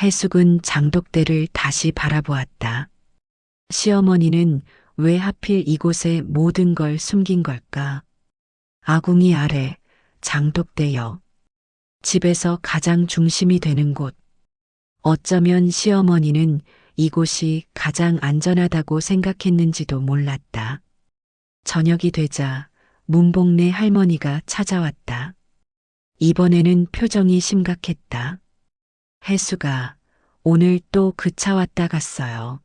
해숙은 장독대를 다시 바라보았다. 시어머니는 왜 하필 이곳에 모든 걸 숨긴 걸까? 아궁이 아래 장독대여. 집에서 가장 중심이 되는 곳. 어쩌면 시어머니는 이곳이 가장 안전하다고 생각했는지도 몰랐다. 저녁이 되자 문복래 할머니가 찾아왔다. 이번에는 표정이 심각했다. 해수가 오늘 또 그 차 왔다 갔어요.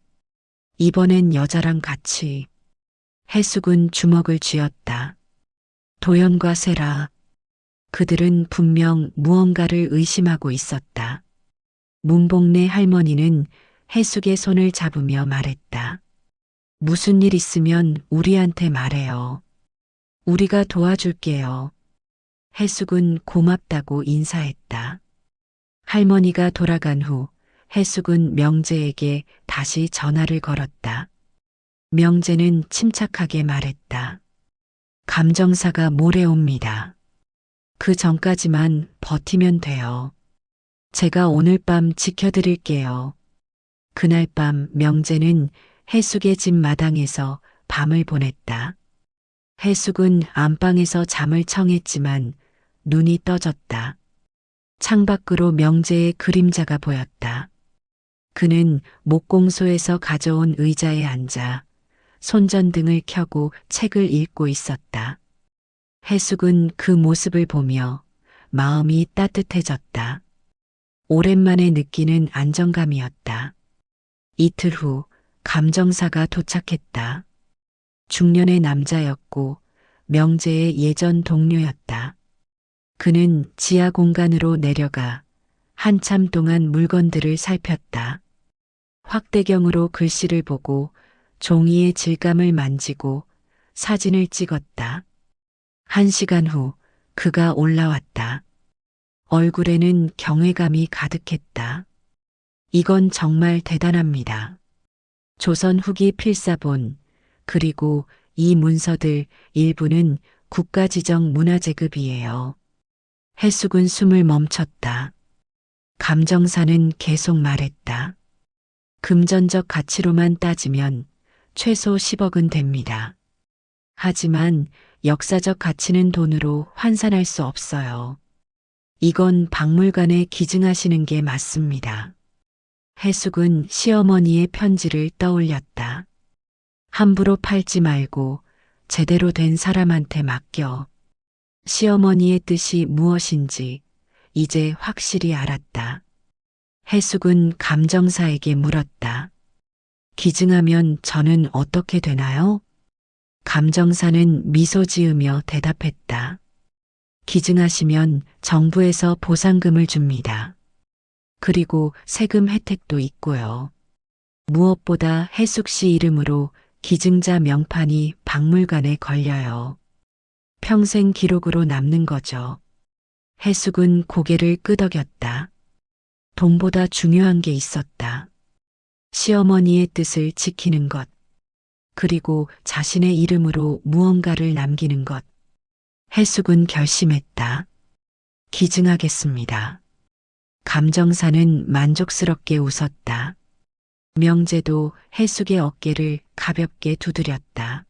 이번엔 여자랑 같이. 해숙은 주먹을 쥐었다. 도연과 세라. 그들은 분명 무언가를 의심하고 있었다. 문복래 할머니는 해숙의 손을 잡으며 말했다. 무슨 일 있으면 우리한테 말해요. 우리가 도와줄게요. 해숙은 고맙다고 인사했다. 할머니가 돌아간 후 해숙은 명재에게 다시 전화를 걸었다. 명재는 침착하게 말했다. 감정사가 모레 옵니다. 그 전까지만 버티면 돼요. 제가 오늘 밤 지켜드릴게요. 그날 밤 명재는 해숙의 집 마당에서 밤을 보냈다. 해숙은 안방에서 잠을 청했지만 눈이 떠졌다. 창밖으로 명재의 그림자가 보였다. 그는 목공소에서 가져온 의자에 앉아 손전등을 켜고 책을 읽고 있었다. 해숙은 그 모습을 보며 마음이 따뜻해졌다. 오랜만에 느끼는 안정감이었다. 이틀 후 감정사가 도착했다. 중년의 남자였고 명재의 예전 동료였다. 그는 지하 공간으로 내려가 한참 동안 물건들을 살폈다. 확대경으로 글씨를 보고 종이의 질감을 만지고 사진을 찍었다. 1시간 후 그가 올라왔다. 얼굴에는 경외감이 가득했다. 이건 정말 대단합니다. 조선 후기 필사본, 그리고 이 문서들 일부는 국가지정 문화재급이에요. 해숙은 숨을 멈췄다. 감정사는 계속 말했다. 금전적 가치로만 따지면 최소 10억은 됩니다. 하지만 역사적 가치는 돈으로 환산할 수 없어요. 이건 박물관에 기증하시는 게 맞습니다. 해숙은 시어머니의 편지를 떠올렸다. 함부로 팔지 말고 제대로 된 사람한테 맡겨. 시어머니의 뜻이 무엇인지 이제 확실히 알았다. 해숙은 감정사에게 물었다. 기증하면 저는 어떻게 되나요? 감정사는 미소 지으며 대답했다. 기증하시면 정부에서 보상금을 줍니다. 그리고 세금 혜택도 있고요. 무엇보다 해숙 씨 이름으로 기증자 명판이 박물관에 걸려요. 평생 기록으로 남는 거죠. 해숙은 고개를 끄덕였다. 돈보다 중요한 게 있었다. 시어머니의 뜻을 지키는 것, 그리고 자신의 이름으로 무언가를 남기는 것. 해숙은 결심했다. 기증하겠습니다. 감정사는 만족스럽게 웃었다. 명재도 해숙의 어깨를 가볍게 두드렸다.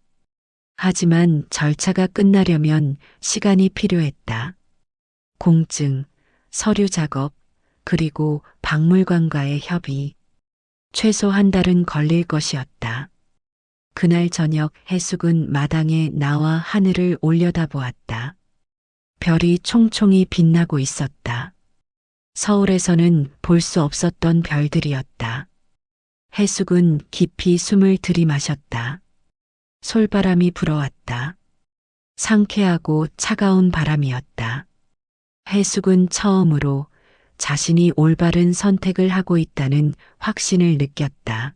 하지만 절차가 끝나려면 시간이 필요했다. 공증, 서류 작업, 그리고 박물관과의 협의. 최소 한 달은 걸릴 것이었다. 그날 저녁 해숙은 마당에 나와 하늘을 올려다보았다. 별이 총총히 빛나고 있었다. 서울에서는 볼 수 없었던 별들이었다. 해숙은 깊이 숨을 들이마셨다. 솔바람이 불어왔다. 상쾌하고 차가운 바람이었다. 해숙은 처음으로 자신이 올바른 선택을 하고 있다는 확신을 느꼈다.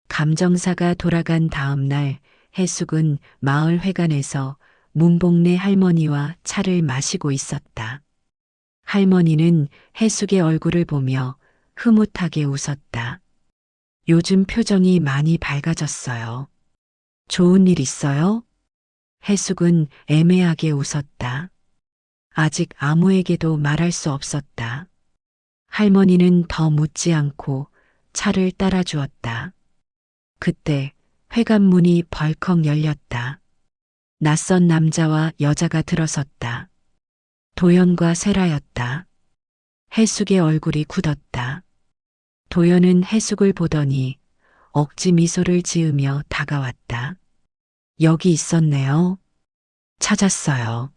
감정사가 돌아간 다음 날 해숙은 마을 회관에서 문복래 할머니와 차를 마시고 있었다. 할머니는 해숙의 얼굴을 보며 흐뭇하게 웃었다. 요즘 표정이 많이 밝아졌어요. 좋은 일 있어요? 해숙은 애매하게 웃었다. 아직 아무에게도 말할 수 없었다. 할머니는 더 묻지 않고 차를 따라주었다. 그때 회관 문이 벌컥 열렸다. 낯선 남자와 여자가 들어섰다. 도연과 세라였다. 해숙의 얼굴이 굳었다. 도연은 해숙을 보더니 억지 미소를 지으며 다가왔다. 여기 있었네요. 찾았어요.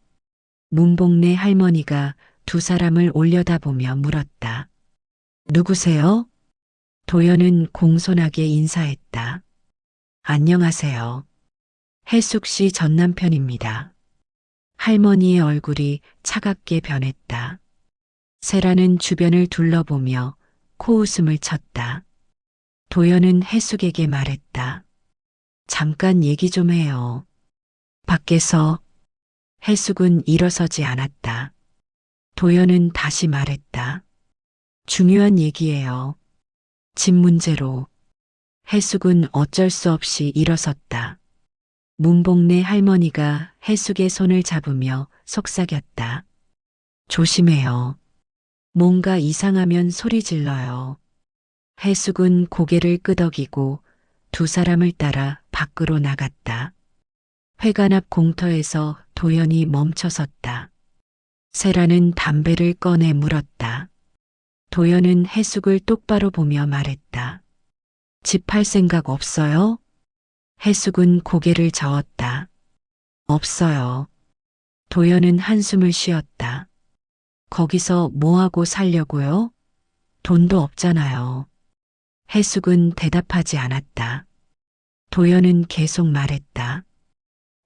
문복래 할머니가 두 사람을 올려다보며 물었다. 누구세요? 도연은 공손하게 인사했다. 안녕하세요. 해숙 씨 전 남편입니다. 할머니의 얼굴이 차갑게 변했다. 세라는 주변을 둘러보며 코웃음을 쳤다. 도연은 해숙에게 말했다. 잠깐 얘기 좀 해요. 밖에서. 해숙은 일어서지 않았다. 도연은 다시 말했다. 중요한 얘기예요. 집 문제로. 해숙은 어쩔 수 없이 일어섰다. 문복래 할머니가 해숙의 손을 잡으며 속삭였다. 조심해요. 뭔가 이상하면 소리 질러요. 해숙은 고개를 끄덕이고 두 사람을 따라 밖으로 나갔다. 회관 앞 공터에서 도연이 멈춰섰다. 세라는 담배를 꺼내 물었다. 도연은 해숙을 똑바로 보며 말했다. 집 팔 생각 없어요? 해숙은 고개를 저었다. 없어요. 도연은 한숨을 쉬었다. 거기서 뭐하고 살려고요? 돈도 없잖아요. 해숙은 대답하지 않았다. 도연은 계속 말했다.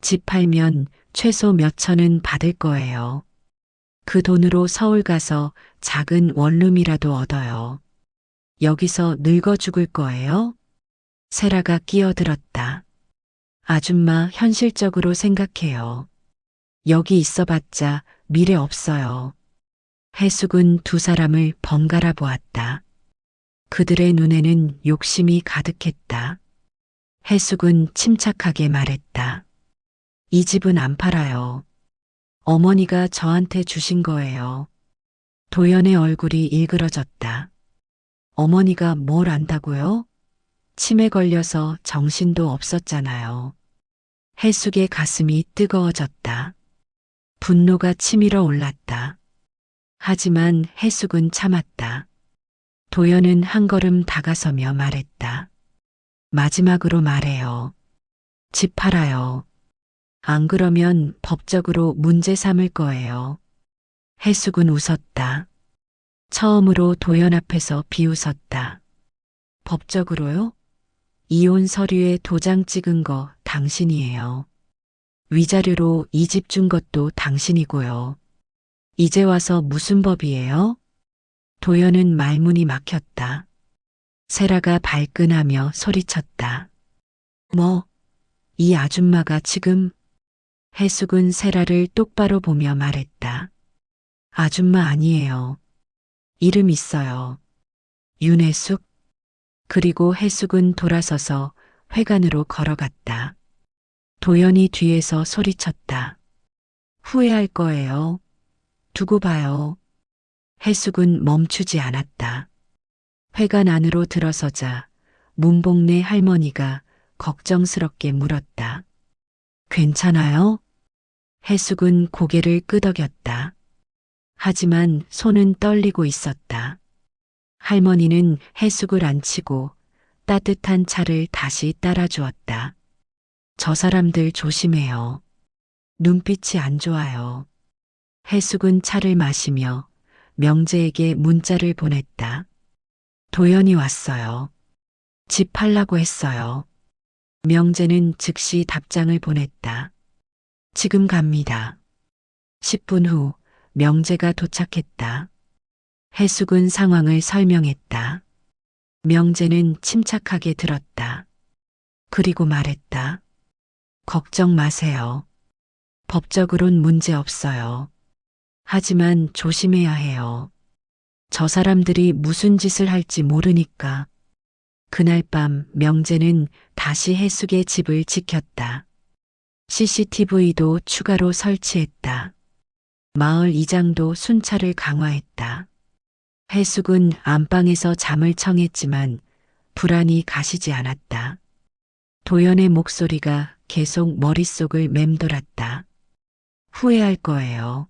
집 팔면 최소 몇 천은 받을 거예요. 그 돈으로 서울 가서 작은 원룸이라도 얻어요. 여기서 늙어 죽을 거예요? 세라가 끼어들었다. 아줌마 현실적으로 생각해요. 여기 있어봤자 미래 없어요. 해숙은 두 사람을 번갈아 보았다. 그들의 눈에는 욕심이 가득했다. 해숙은 침착하게 말했다. 이 집은 안 팔아요. 어머니가 저한테 주신 거예요. 도연의 얼굴이 일그러졌다. 어머니가 뭘 안다고요? 치매 걸려서 정신도 없었잖아요. 해숙의 가슴이 뜨거워졌다. 분노가 치밀어 올랐다. 하지만 해숙은 참았다. 도연은 한 걸음 다가서며 말했다. 마지막으로 말해요. 집 팔아요. 안 그러면 법적으로 문제 삼을 거예요. 해숙은 웃었다. 처음으로 도연 앞에서 비웃었다. 법적으로요? 이혼 서류에 도장 찍은 거 당신이에요. 위자료로 이 집 준 것도 당신이고요. 이제 와서 무슨 법이에요? 도연은 말문이 막혔다. 세라가 발끈하며 소리쳤다. 뭐, 이 아줌마가 지금? 해숙은 세라를 똑바로 보며 말했다. 아줌마 아니에요. 이름 있어요. 윤혜숙. 그리고 해숙은 돌아서서 회관으로 걸어갔다. 도연이 뒤에서 소리쳤다. 후회할 거예요. 두고 봐요. 해숙은 멈추지 않았다. 회관 안으로 들어서자 문복래 할머니가 걱정스럽게 물었다. 괜찮아요? 해숙은 고개를 끄덕였다. 하지만 손은 떨리고 있었다. 할머니는 해숙을 안치고 따뜻한 차를 다시 따라주었다. 저 사람들 조심해요. 눈빛이 안 좋아요. 해숙은 차를 마시며 명재에게 문자를 보냈다. 도연이 왔어요. 집 팔라고 했어요. 명재는 즉시 답장을 보냈다. 지금 갑니다. 10분 후 명재가 도착했다. 해숙은 상황을 설명했다. 명재는 침착하게 들었다. 그리고 말했다. 걱정 마세요. 법적으론 문제 없어요. 하지만 조심해야 해요. 저 사람들이 무슨 짓을 할지 모르니까. 그날 밤 명재는 다시 해숙의 집을 지켰다. CCTV도 추가로 설치했다. 마을 이장도 순찰을 강화했다. 해숙은 안방에서 잠을 청했지만 불안이 가시지 않았다. 도연의 목소리가 계속 머릿속을 맴돌았다. 후회할 거예요.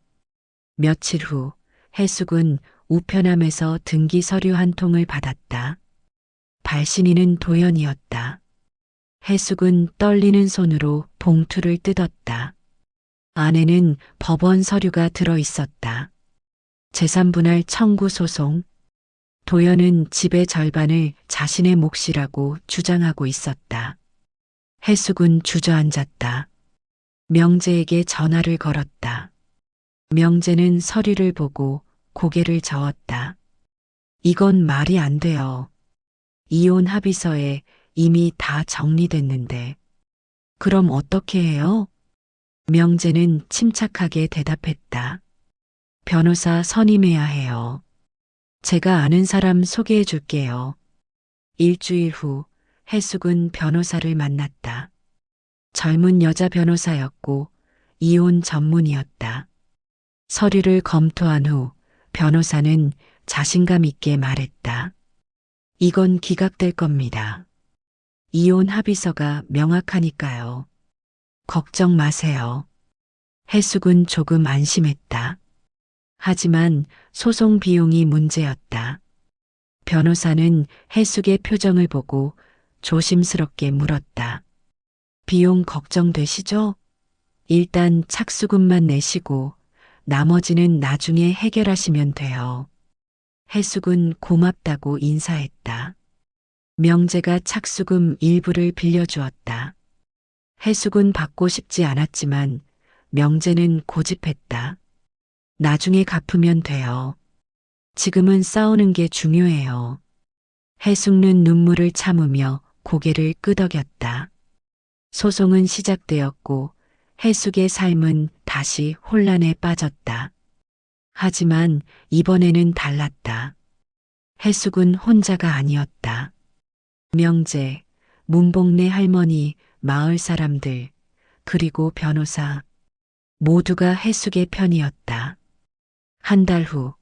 며칠 후 해숙은 우편함에서 등기 서류 한 통을 받았다. 발신인은 도연이었다. 해숙은 떨리는 손으로 봉투를 뜯었다. 안에는 법원 서류가 들어 있었다. 재산분할 청구 소송. 도연은 집의 절반을 자신의 몫이라고 주장하고 있었다. 해숙은 주저앉았다. 명재에게 전화를 걸었다. 명재는 서류를 보고 고개를 저었다. 이건 말이 안 돼요. 이혼 합의서에 이미 다 정리됐는데. 그럼 어떻게 해요? 명재는 침착하게 대답했다. 변호사 선임해야 해요. 제가 아는 사람 소개해 줄게요. 일주일 후 해숙은 변호사를 만났다. 젊은 여자 변호사였고 이혼 전문이었다. 서류를 검토한 후 변호사는 자신감 있게 말했다. 이건 기각될 겁니다. 이혼 합의서가 명확하니까요. 걱정 마세요. 해숙은 조금 안심했다. 하지만 소송 비용이 문제였다. 변호사는 해숙의 표정을 보고 조심스럽게 물었다. 비용 걱정되시죠? 일단 착수금만 내시고 나머지는 나중에 해결하시면 돼요. 해숙은 고맙다고 인사했다. 명재가 착수금 일부를 빌려주었다. 해숙은 받고 싶지 않았지만 명재는 고집했다. 나중에 갚으면 돼요. 지금은 싸우는 게 중요해요. 해숙는 눈물을 참으며 고개를 끄덕였다. 소송은 시작되었고 해숙의 삶은 다시 혼란에 빠졌다. 하지만 이번에는 달랐다. 해숙은 혼자가 아니었다. 명재, 문복래 할머니, 마을 사람들, 그리고 변호사 모두가 해숙의 편이었다. 한 달 후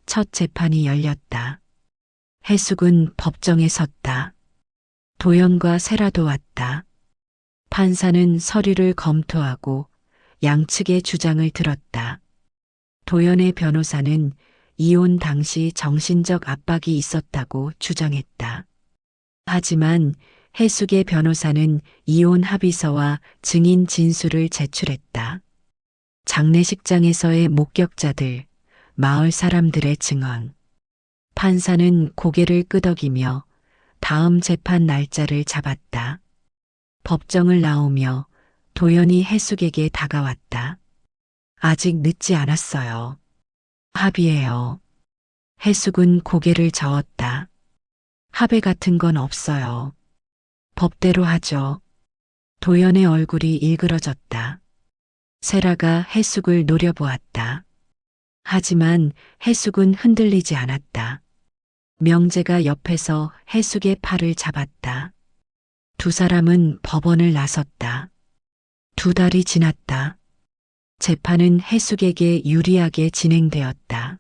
첫 재판이 열렸다. 해숙은 법정에 섰다. 도연과 세라도 왔다. 판사는 서류를 검토하고 양측의 주장을 들었다. 도연의 변호사는 이혼 당시 정신적 압박이 있었다고 주장했다. 하지만 해숙의 변호사는 이혼 합의서와 증인 진술을 제출했다. 장례식장에서의 목격자들, 마을 사람들의 증언. 판사는 고개를 끄덕이며 다음 재판 날짜를 잡았다. 법정을 나오며 도연이 해숙에게 다가왔다. 아직 늦지 않았어요. 합의해요. 해숙은 고개를 저었다. 합의 같은 건 없어요. 법대로 하죠. 도연의 얼굴이 일그러졌다. 세라가 해숙을 노려보았다. 하지만 해숙은 흔들리지 않았다. 명재가 옆에서 해숙의 팔을 잡았다. 두 사람은 법원을 나섰다. 2달이 지났다. 재판은 해숙에게 유리하게 진행되었다.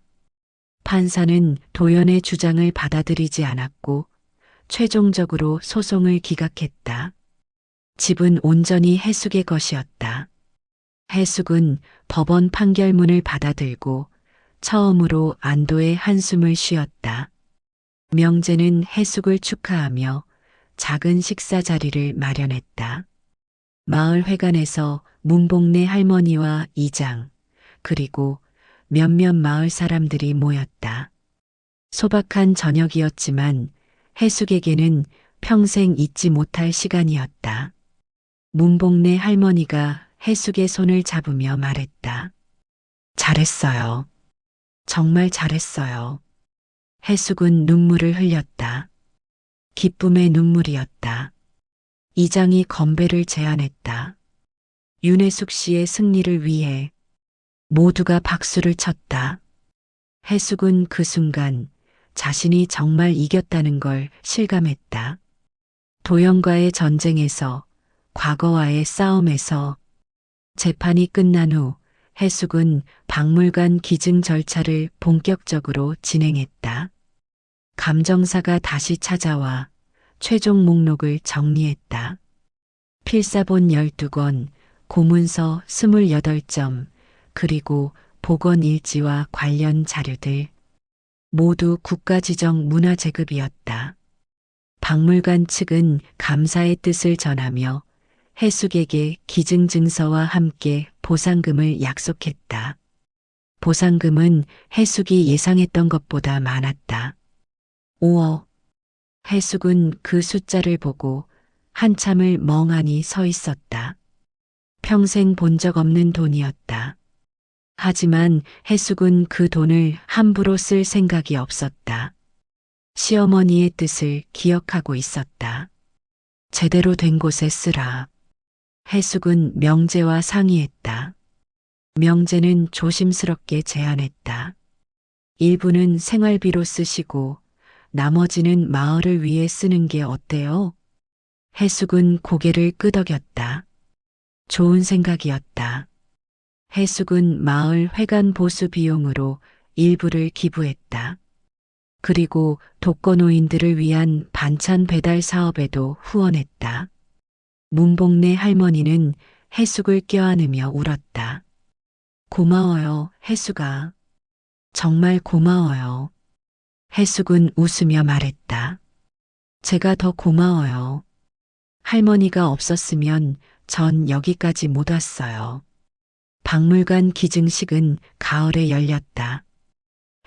판사는 도연의 주장을 받아들이지 않았고 최종적으로 소송을 기각했다. 집은 온전히 해숙의 것이었다. 해숙은 법원 판결문을 받아들고 처음으로 안도의 한숨을 쉬었다. 명재는 해숙을 축하하며 작은 식사 자리를 마련했다. 마을 회관에서 문복래 할머니와 이장, 그리고 몇몇 마을 사람들이 모였다. 소박한 저녁이었지만 해숙에게는 평생 잊지 못할 시간이었다. 문복래 할머니가 해숙의 손을 잡으며 말했다. 잘했어요. 정말 잘했어요. 해숙은 눈물을 흘렸다. 기쁨의 눈물이었다. 이장이 건배를 제안했다. 윤혜숙 씨의 승리를 위해 모두가 박수를 쳤다. 해숙은 그 순간 자신이 정말 이겼다는 걸 실감했다. 도연과의 전쟁에서, 과거와의 싸움에서 재판이 끝난 후 해숙은 박물관 기증 절차를 본격적으로 진행했다. 감정사가 다시 찾아와 최종 목록을 정리했다. 필사본 12권, 고문서 28점, 그리고 복원일지와 관련 자료들. 모두 국가지정 문화재급이었다. 박물관 측은 감사의 뜻을 전하며 해숙에게 기증증서와 함께 보상금을 약속했다. 보상금은 해숙이 예상했던 것보다 많았다. 5억. 해숙은 그 숫자를 보고 한참을 멍하니 서 있었다. 평생 본 적 없는 돈이었다. 하지만 해숙은 그 돈을 함부로 쓸 생각이 없었다. 시어머니의 뜻을 기억하고 있었다. 제대로 된 곳에 쓰라. 해숙은 명재와 상의했다. 명재는 조심스럽게 제안했다. 일부는 생활비로 쓰시고 나머지는 마을을 위해 쓰는 게 어때요? 해숙은 고개를 끄덕였다. 좋은 생각이었다. 해숙은 마을 회관 보수 비용으로 일부를 기부했다. 그리고 독거노인들을 위한 반찬 배달 사업에도 후원했다. 문복래 할머니는 해숙을 껴안으며 울었다. 고마워요, 해숙아. 정말 고마워요. 해숙은 웃으며 말했다. 제가 더 고마워요. 할머니가 없었으면 전 여기까지 못 왔어요. 박물관 기증식은 가을에 열렸다.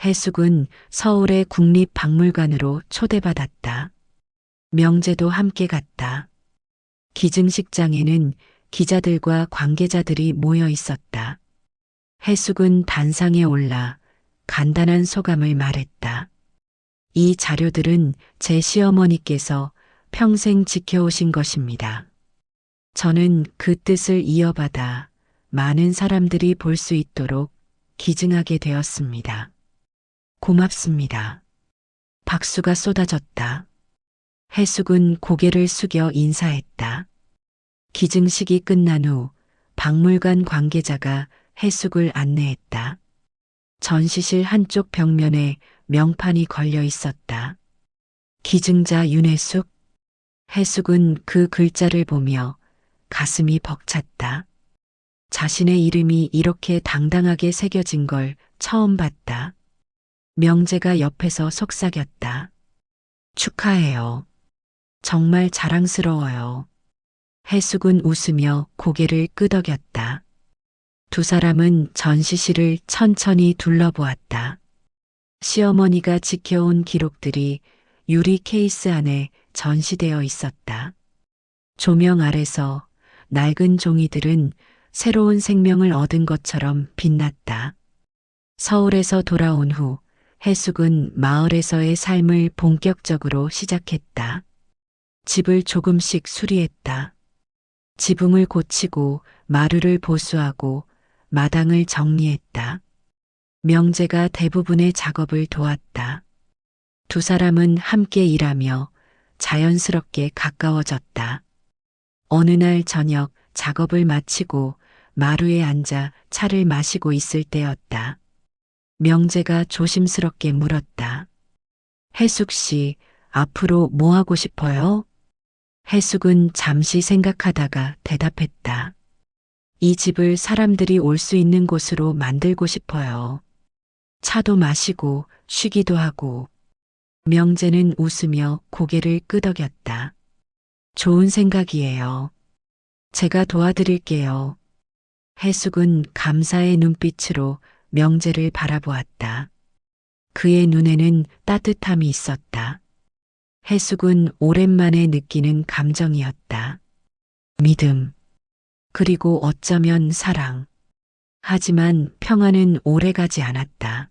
해숙은 서울의 국립박물관으로 초대받았다. 명재도 함께 갔다. 기증식장에는 기자들과 관계자들이 모여 있었다. 해숙은 단상에 올라 간단한 소감을 말했다. 이 자료들은 제 시어머니께서 평생 지켜오신 것입니다. 저는 그 뜻을 이어받아 많은 사람들이 볼 수 있도록 기증하게 되었습니다. 고맙습니다. 박수가 쏟아졌다. 해숙은 고개를 숙여 인사했다. 기증식이 끝난 후 박물관 관계자가 해숙을 안내했다. 전시실 한쪽 벽면에 명판이 걸려 있었다. 기증자 윤혜숙. 해숙은 그 글자를 보며 가슴이 벅찼다. 자신의 이름이 이렇게 당당하게 새겨진 걸 처음 봤다. 명재가 옆에서 속삭였다. 축하해요. 정말 자랑스러워요. 해숙은 웃으며 고개를 끄덕였다. 두 사람은 전시실을 천천히 둘러보았다. 시어머니가 지켜온 기록들이 유리 케이스 안에 전시되어 있었다. 조명 아래서 낡은 종이들은 새로운 생명을 얻은 것처럼 빛났다. 서울에서 돌아온 후 해숙은 마을에서의 삶을 본격적으로 시작했다. 집을 조금씩 수리했다. 지붕을 고치고 마루를 보수하고 마당을 정리했다. 명재가 대부분의 작업을 도왔다. 두 사람은 함께 일하며 자연스럽게 가까워졌다. 어느 날 저녁 작업을 마치고 마루에 앉아 차를 마시고 있을 때였다. 명재가 조심스럽게 물었다. 해숙 씨, 앞으로 뭐 하고 싶어요? 해숙은 잠시 생각하다가 대답했다. 이 집을 사람들이 올 수 있는 곳으로 만들고 싶어요. 차도 마시고 쉬기도 하고. 명재는 웃으며 고개를 끄덕였다. 좋은 생각이에요. 제가 도와드릴게요. 해숙은 감사의 눈빛으로 명재를 바라보았다. 그의 눈에는 따뜻함이 있었다. 해숙은 오랜만에 느끼는 감정이었다. 믿음. 그리고 어쩌면 사랑. 하지만 평화는 오래가지 않았다.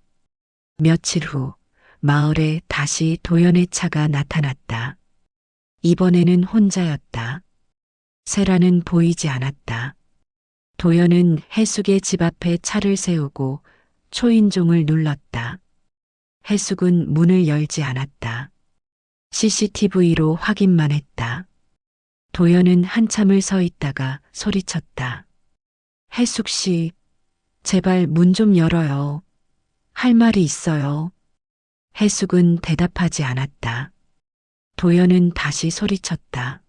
며칠 후 마을에 다시 도연의 차가 나타났다. 이번에는 혼자였다. 세라는 보이지 않았다. 도연은 해숙의 집 앞에 차를 세우고 초인종을 눌렀다. 해숙은 문을 열지 않았다. CCTV로 확인만 했다. 도연은 한참을 서 있다가 소리쳤다. 해숙 씨, 제발 문 좀 열어요. 할 말이 있어요. 해숙은 대답하지 않았다. 도연은 다시 소리쳤다.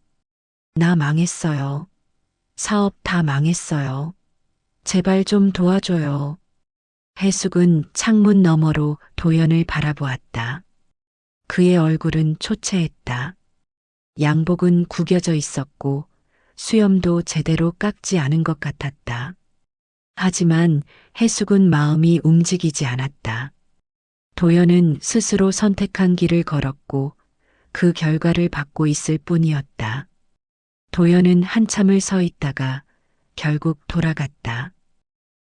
나 망했어요. 사업 다 망했어요. 제발 좀 도와줘요. 해숙은 창문 너머로 도연을 바라보았다. 그의 얼굴은 초췌했다. 양복은 구겨져 있었고 수염도 제대로 깎지 않은 것 같았다. 하지만 해숙은 마음이 움직이지 않았다. 도연은 스스로 선택한 길을 걸었고 그 결과를 받고 있을 뿐이었다. 도연은 한참을 서 있다가 결국 돌아갔다.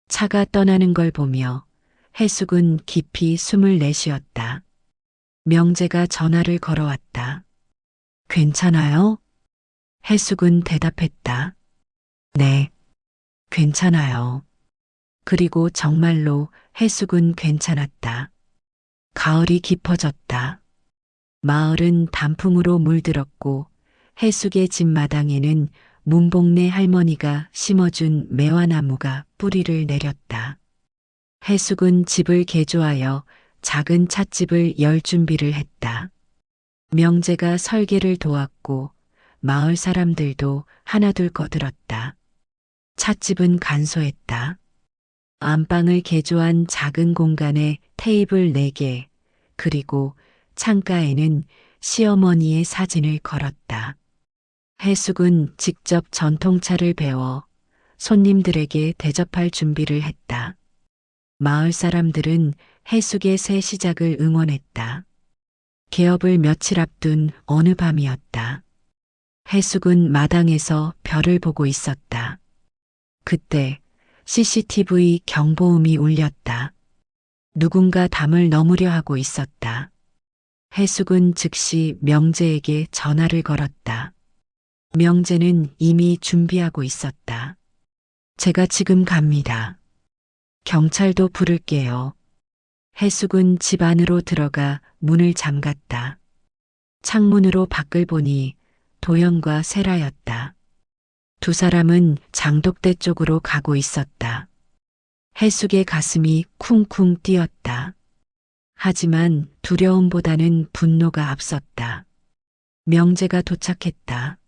차가 떠나는 걸 보며 해숙은 깊이 숨을 내쉬었다. 명재가 전화를 걸어왔다. 괜찮아요? 해숙은 대답했다. 네, 괜찮아요. 그리고 정말로 해숙은 괜찮았다. 가을이 깊어졌다. 마을은 단풍으로 물들었고 해숙의 집 마당에는 문복래 할머니가 심어준 매화나무가 뿌리를 내렸다. 해숙은 집을 개조하여 작은 찻집을 열 준비를 했다. 명재가 설계를 도왔고 마을 사람들도 하나둘 거들었다. 찻집은 간소했다. 안방을 개조한 작은 공간에 테이블 4개, 그리고 창가에는 시어머니의 사진을 걸었다. 해숙은 직접 전통차를 배워 손님들에게 대접할 준비를 했다. 마을 사람들은 해숙의 새 시작을 응원했다. 개업을 며칠 앞둔 어느 밤이었다. 해숙은 마당에서 별을 보고 있었다. 그때 CCTV 경보음이 울렸다. 누군가 담을 넘으려 하고 있었다. 해숙은 즉시 명재에게 전화를 걸었다. 명재는 이미 준비하고 있었다. 제가 지금 갑니다. 경찰도 부를게요. 해숙은 집 안으로 들어가 문을 잠갔다. 창문으로 밖을 보니 도연과 세라였다. 두 사람은 장독대 쪽으로 가고 있었다. 해숙의 가슴이 쿵쿵 뛰었다. 하지만 두려움보다는 분노가 앞섰다. 명재가 도착했다.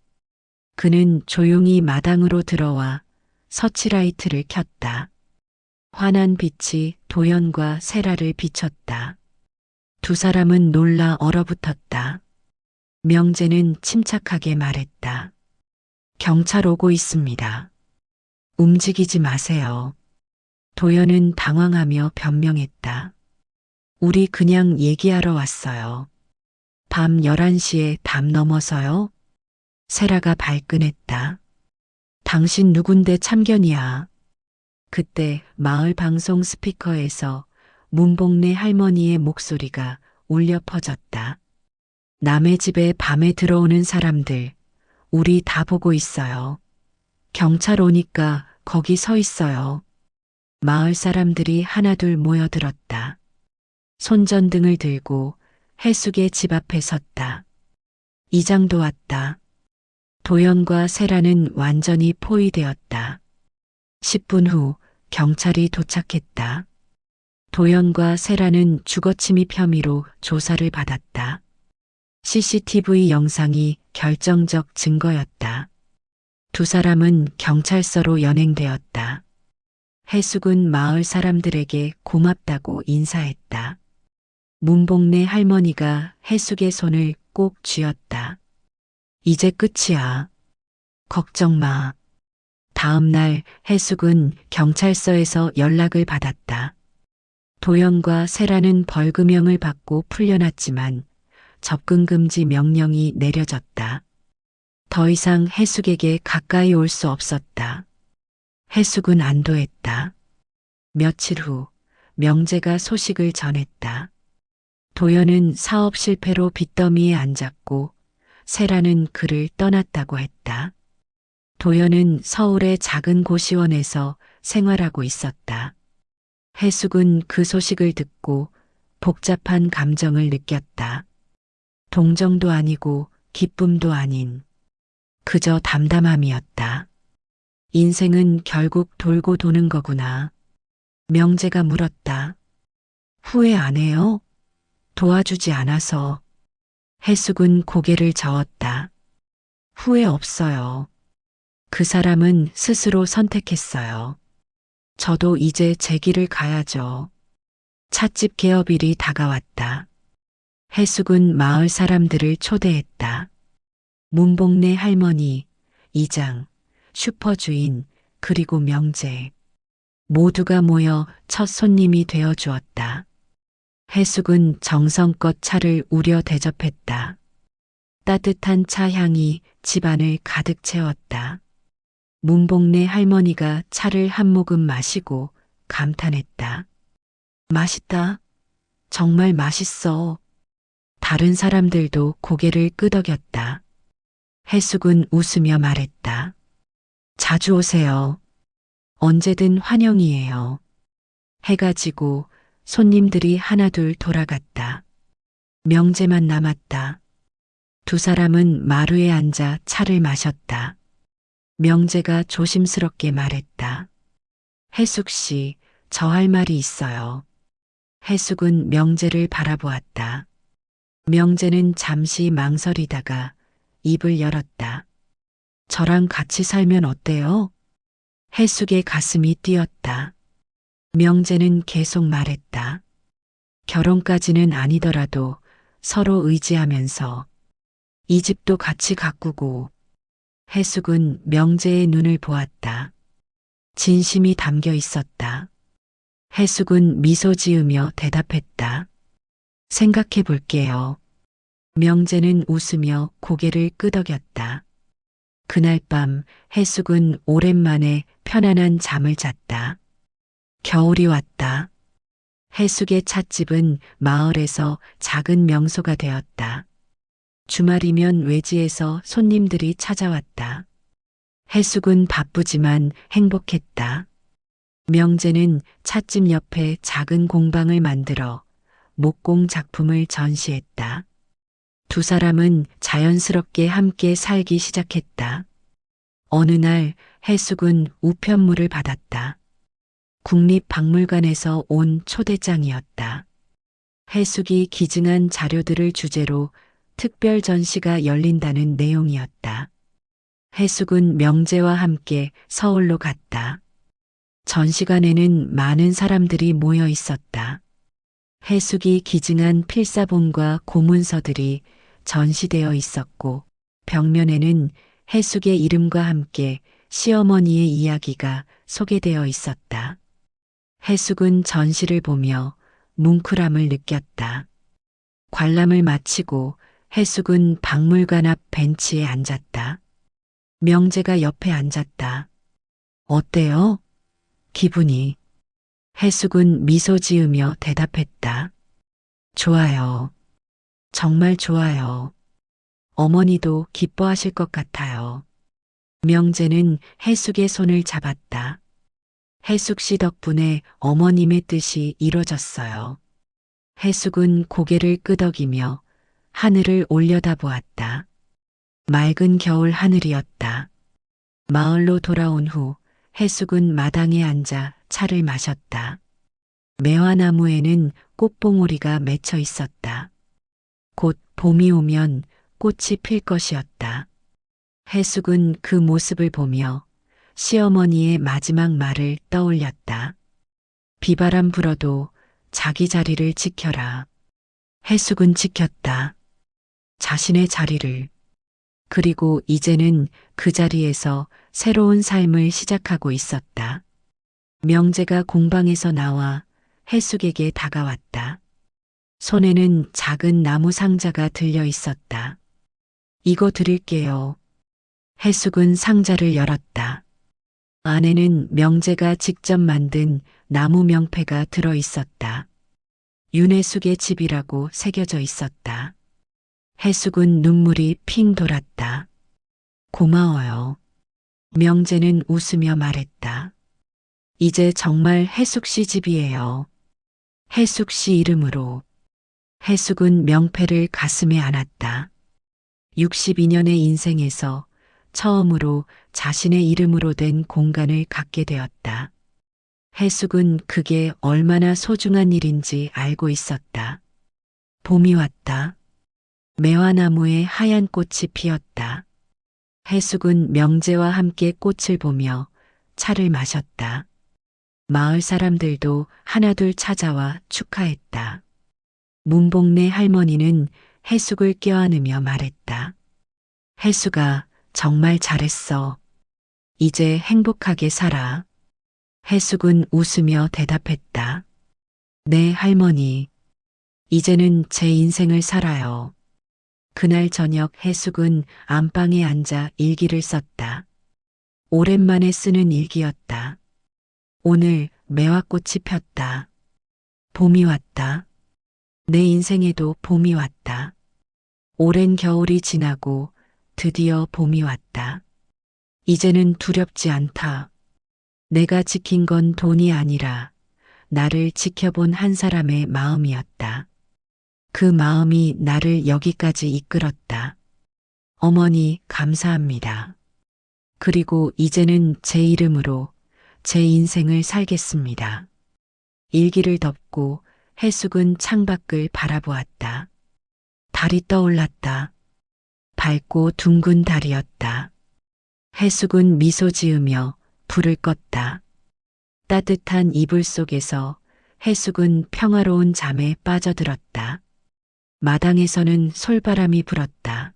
그는 조용히 마당으로 들어와 서치라이트를 켰다. 환한 빛이 도연과 세라를 비췄다. 두 사람은 놀라 얼어붙었다. 명재는 침착하게 말했다. 경찰 오고 있습니다. 움직이지 마세요. 도연은 당황하며 변명했다. 우리 그냥 얘기하러 왔어요. 밤 11시에 담 넘어서요? 세라가 발끈했다. 당신 누군데 참견이야. 그때 마을 방송 스피커에서 문복래 할머니의 목소리가 울려 퍼졌다. 남의 집에 밤에 들어오는 사람들, 우리 다 보고 있어요. 경찰 오니까 거기 서 있어요. 마을 사람들이 하나둘 모여들었다. 손전등을 들고 해숙의 집 앞에 섰다. 이장도 왔다. 도연과 세라는 완전히 포위되었다. 10분 후 경찰이 도착했다. 도연과 세라는 주거침입 혐의로 조사를 받았다. CCTV 영상이 결정적 증거였다. 두 사람은 경찰서로 연행되었다. 해숙은 마을 사람들에게 고맙다고 인사했다. 문복래 할머니가 해숙의 손을 꼭 쥐었다. 이제 끝이야. 걱정 마. 다음 날 해숙은 경찰서에서 연락을 받았다. 도연과 세라는 벌금형을 받고 풀려났지만 접근 금지 명령이 내려졌다. 더 이상 해숙에게 가까이 올 수 없었다. 해숙은 안도했다. 며칠 후 명재가 소식을 전했다. 도연은 사업 실패로 빚더미에 앉았고 세라는 그를 떠났다고 했다. 도연은 서울의 작은 고시원에서 생활하고 있었다. 해숙은 그 소식을 듣고 복잡한 감정을 느꼈다. 동정도 아니고 기쁨도 아닌 그저 담담함이었다. 인생은 결국 돌고 도는 거구나. 명재가 물었다. 후회 안 해요? 도와주지 않아서. 해숙은 고개를 저었다. 후회 없어요. 그 사람은 스스로 선택했어요. 저도 이제 제 길을 가야죠. 찻집 개업일이 다가왔다. 해숙은 마을 사람들을 초대했다. 문복래 할머니, 이장, 슈퍼주인, 그리고 명재. 모두가 모여 첫 손님이 되어 주었다. 해숙은 정성껏 차를 우려 대접했다. 따뜻한 차 향이 집안을 가득 채웠다. 문복래 할머니가 차를 한 모금 마시고 감탄했다. 맛있다. 정말 맛있어. 다른 사람들도 고개를 끄덕였다. 해숙은 웃으며 말했다. 자주 오세요. 언제든 환영이에요. 해가 지고 손님들이 하나둘 돌아갔다. 명재만 남았다. 두 사람은 마루에 앉아 차를 마셨다. 명재가 조심스럽게 말했다. 해숙 씨, 저 할 말이 있어요. 해숙은 명재를 바라보았다. 명재는 잠시 망설이다가 입을 열었다. 저랑 같이 살면 어때요? 해숙의 가슴이 뛰었다. 명재는 계속 말했다. 결혼까지는 아니더라도 서로 의지하면서 이 집도 같이 가꾸고. 해숙은 명재의 눈을 보았다. 진심이 담겨 있었다. 해숙은 미소 지으며 대답했다. 생각해 볼게요. 명재는 웃으며 고개를 끄덕였다. 그날 밤 해숙은 오랜만에 편안한 잠을 잤다. 겨울이 왔다. 해숙의 찻집은 마을에서 작은 명소가 되었다. 주말이면 외지에서 손님들이 찾아왔다. 해숙은 바쁘지만 행복했다. 명재는 찻집 옆에 작은 공방을 만들어 목공 작품을 전시했다. 두 사람은 자연스럽게 함께 살기 시작했다. 어느 날 해숙은 우편물을 받았다. 국립박물관에서 온 초대장이었다. 해숙이 기증한 자료들을 주제로 특별 전시가 열린다는 내용이었다. 해숙은 명재와 함께 서울로 갔다. 전시관에는 많은 사람들이 모여 있었다. 해숙이 기증한 필사본과 고문서들이 전시되어 있었고 벽면에는 해숙의 이름과 함께 시어머니의 이야기가 소개되어 있었다. 해숙은 전시를 보며 뭉클함을 느꼈다. 관람을 마치고 해숙은 박물관 앞 벤치에 앉았다. 명재가 옆에 앉았다. 어때요? 기분이. 해숙은 미소 지으며 대답했다. 좋아요. 정말 좋아요. 어머니도 기뻐하실 것 같아요. 명재는 해숙의 손을 잡았다. 해숙 씨 덕분에 어머님의 뜻이 이뤄졌어요. 해숙은 고개를 끄덕이며 하늘을 올려다보았다. 맑은 겨울 하늘이었다. 마을로 돌아온 후 해숙은 마당에 앉아 차를 마셨다. 매화나무에는 꽃봉오리가 맺혀 있었다. 곧 봄이 오면 꽃이 필 것이었다. 해숙은 그 모습을 보며 시어머니의 마지막 말을 떠올렸다. 비바람 불어도 자기 자리를 지켜라. 해숙은 지켰다. 자신의 자리를. 그리고 이제는 그 자리에서 새로운 삶을 시작하고 있었다. 명재가 공방에서 나와 해숙에게 다가왔다. 손에는 작은 나무 상자가 들려 있었다. 이거 드릴게요. 해숙은 상자를 열었다. 안에는 명재가 직접 만든 나무 명패가 들어 있었다. 윤해숙의 집이라고 새겨져 있었다. 해숙은 눈물이 핑 돌았다. 고마워요. 명재는 웃으며 말했다. 이제 정말 해숙 씨 집이에요. 해숙 씨 이름으로. 해숙은 명패를 가슴에 안았다. 62년의 인생에서 처음으로 자신의 이름으로 된 공간을 갖게 되었다. 해숙은 그게 얼마나 소중한 일인지 알고 있었다. 봄이 왔다. 매화나무에 하얀 꽃이 피었다. 해숙은 명재와 함께 꽃을 보며 차를 마셨다. 마을 사람들도 하나둘 찾아와 축하했다. 문복래 할머니는 해숙을 껴안으며 말했다. 해숙아, 정말 잘했어. 이제 행복하게 살아. 해숙은 웃으며 대답했다. 네, 할머니. 이제는 제 인생을 살아요. 그날 저녁 해숙은 안방에 앉아 일기를 썼다. 오랜만에 쓰는 일기였다. 오늘 매화꽃이 폈다. 봄이 왔다. 내 인생에도 봄이 왔다. 오랜 겨울이 지나고 드디어 봄이 왔다. 이제는 두렵지 않다. 내가 지킨 건 돈이 아니라 나를 지켜본 한 사람의 마음이었다. 그 마음이 나를 여기까지 이끌었다. 어머니, 감사합니다. 그리고 이제는 제 이름으로 제 인생을 살겠습니다. 일기를 덮고 해숙은 창밖을 바라보았다. 달이 떠올랐다. 밝고 둥근 달이었다. 해숙은 미소 지으며 불을 껐다. 따뜻한 이불 속에서 해숙은 평화로운 잠에 빠져들었다. 마당에서는 솔바람이 불었다.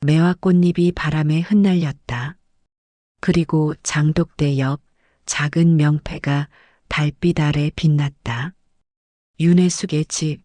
매화 꽃잎이 바람에 흩날렸다. 그리고 장독대 옆 작은 명패가 달빛 아래 빛났다. 윤해숙의 집.